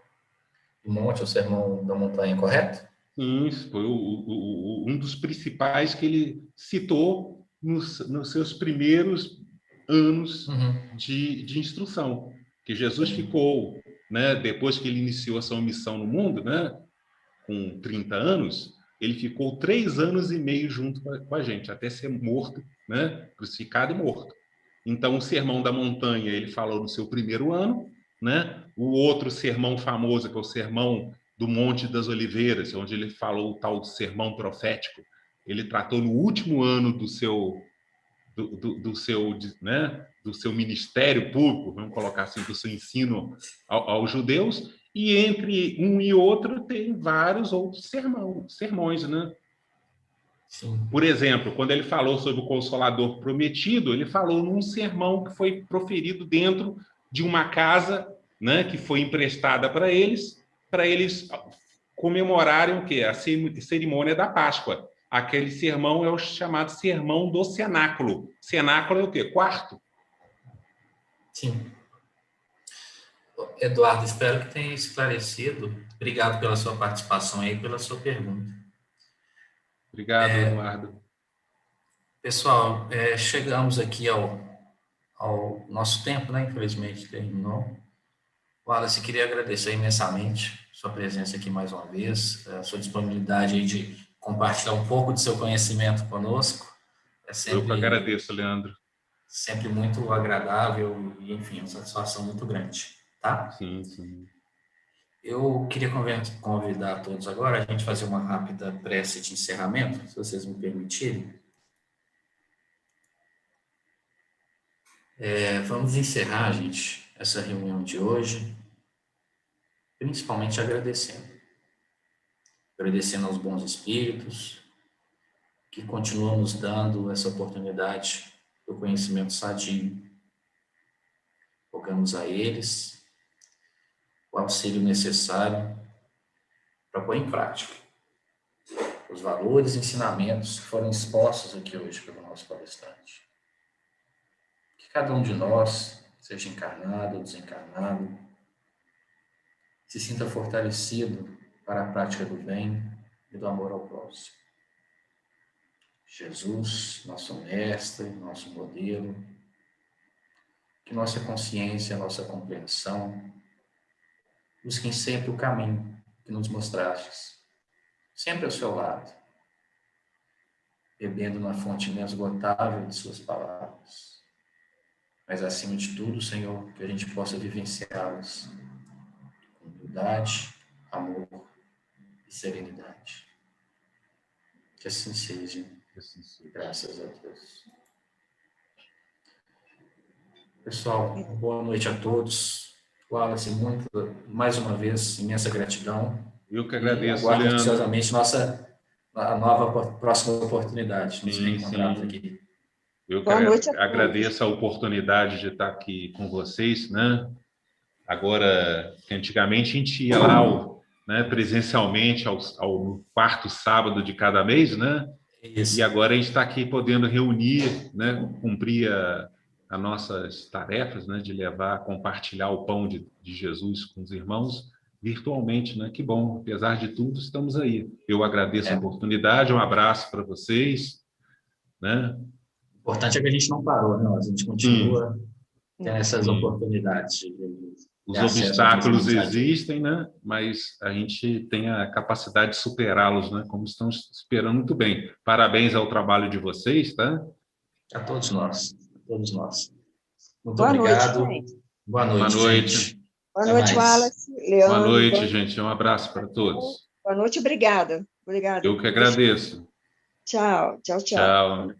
do Monte, o Sermão da Montanha, correto? Sim, isso foi um dos principais que ele citou nos seus primeiros anos Uhum. de instrução. Que Jesus ficou, né, depois que ele iniciou a sua missão no mundo, né, com 30 anos, ele ficou 3 anos e meio junto com a gente, até ser morto, né, crucificado e morto. Então, o Sermão da Montanha, ele falou no seu primeiro ano, né? O outro sermão famoso, que é o Sermão do Monte das Oliveiras, onde ele falou o tal do sermão profético, ele tratou no último ano do seu ministério público, vamos colocar assim, do seu ensino aos judeus, e entre um e outro tem vários outros sermões, né? Sim. Por exemplo, quando ele falou sobre o Consolador prometido, ele falou num sermão que foi proferido dentro de uma casa, né, que foi emprestada para eles comemorarem o quê? A cerimônia da Páscoa. Aquele sermão é o chamado Sermão do Cenáculo. Cenáculo é o quê? Quarto. Sim. Eduardo, espero que tenha esclarecido. Obrigado pela sua participação aí, pela sua pergunta. Obrigado, Eduardo. Pessoal, chegamos aqui ao nosso tempo, né? Infelizmente terminou. Wallace, queria agradecer imensamente sua presença aqui mais uma vez, a sua disponibilidade aí de compartilhar um pouco do seu conhecimento conosco. É Eu que sempre agradeço, Leandro. sempre muito agradável e, enfim, uma satisfação muito grande, tá? Sim, sim. Eu queria convidar todos agora a gente fazer uma rápida prece de encerramento, se vocês me permitirem. Vamos encerrar, gente, essa reunião de hoje, principalmente agradecendo aos bons espíritos que continuam nos dando essa oportunidade do conhecimento sadio. Rogamos a eles o auxílio necessário para pôr em prática os valores e ensinamentos que foram expostos aqui hoje pelo nosso palestrante. Que cada um de nós, seja encarnado ou desencarnado, se sinta fortalecido para a prática do bem e do amor ao próximo. Jesus, nosso mestre, nosso modelo, que nossa consciência, nossa compreensão busquem sempre o caminho que nos mostrastes, sempre ao seu lado, bebendo na fonte inesgotável de suas palavras. Mas, acima de tudo, Senhor, que a gente possa vivenciá-las com humildade, amor e serenidade. Que assim seja. Graças a Deus. Pessoal, boa noite a todos. Wallace, mais uma vez, imensa gratidão. Eu que agradeço, e aguardo Leandro. ansiosamente a próxima oportunidade de nos reencontrarmos aqui. Eu que agradeço a oportunidade de estar aqui com vocês, né? Agora, que antigamente a gente ia lá presencialmente ao quarto sábado de cada mês, né? Isso. E agora a gente está aqui podendo reunir, né? Cumprir as nossas tarefas, né? De compartilhar o pão de Jesus com os irmãos virtualmente, né? Que bom, apesar de tudo, estamos aí. Eu agradeço a oportunidade, um abraço para vocês, né? O importante é que a gente não parou, né? A gente continua tendo essas oportunidades. Os obstáculos existem, né? Mas a gente tem a capacidade de superá-los, né? Como estamos esperando muito bem. Parabéns ao trabalho de vocês, tá? A todos nós, Muito Boa obrigado. Noite, gente. Boa noite, gente. Boa noite, Wallace, Leandro. Boa noite, gente. Um abraço para todos. Boa noite, obrigada. Eu que agradeço. Tchau. Tchau.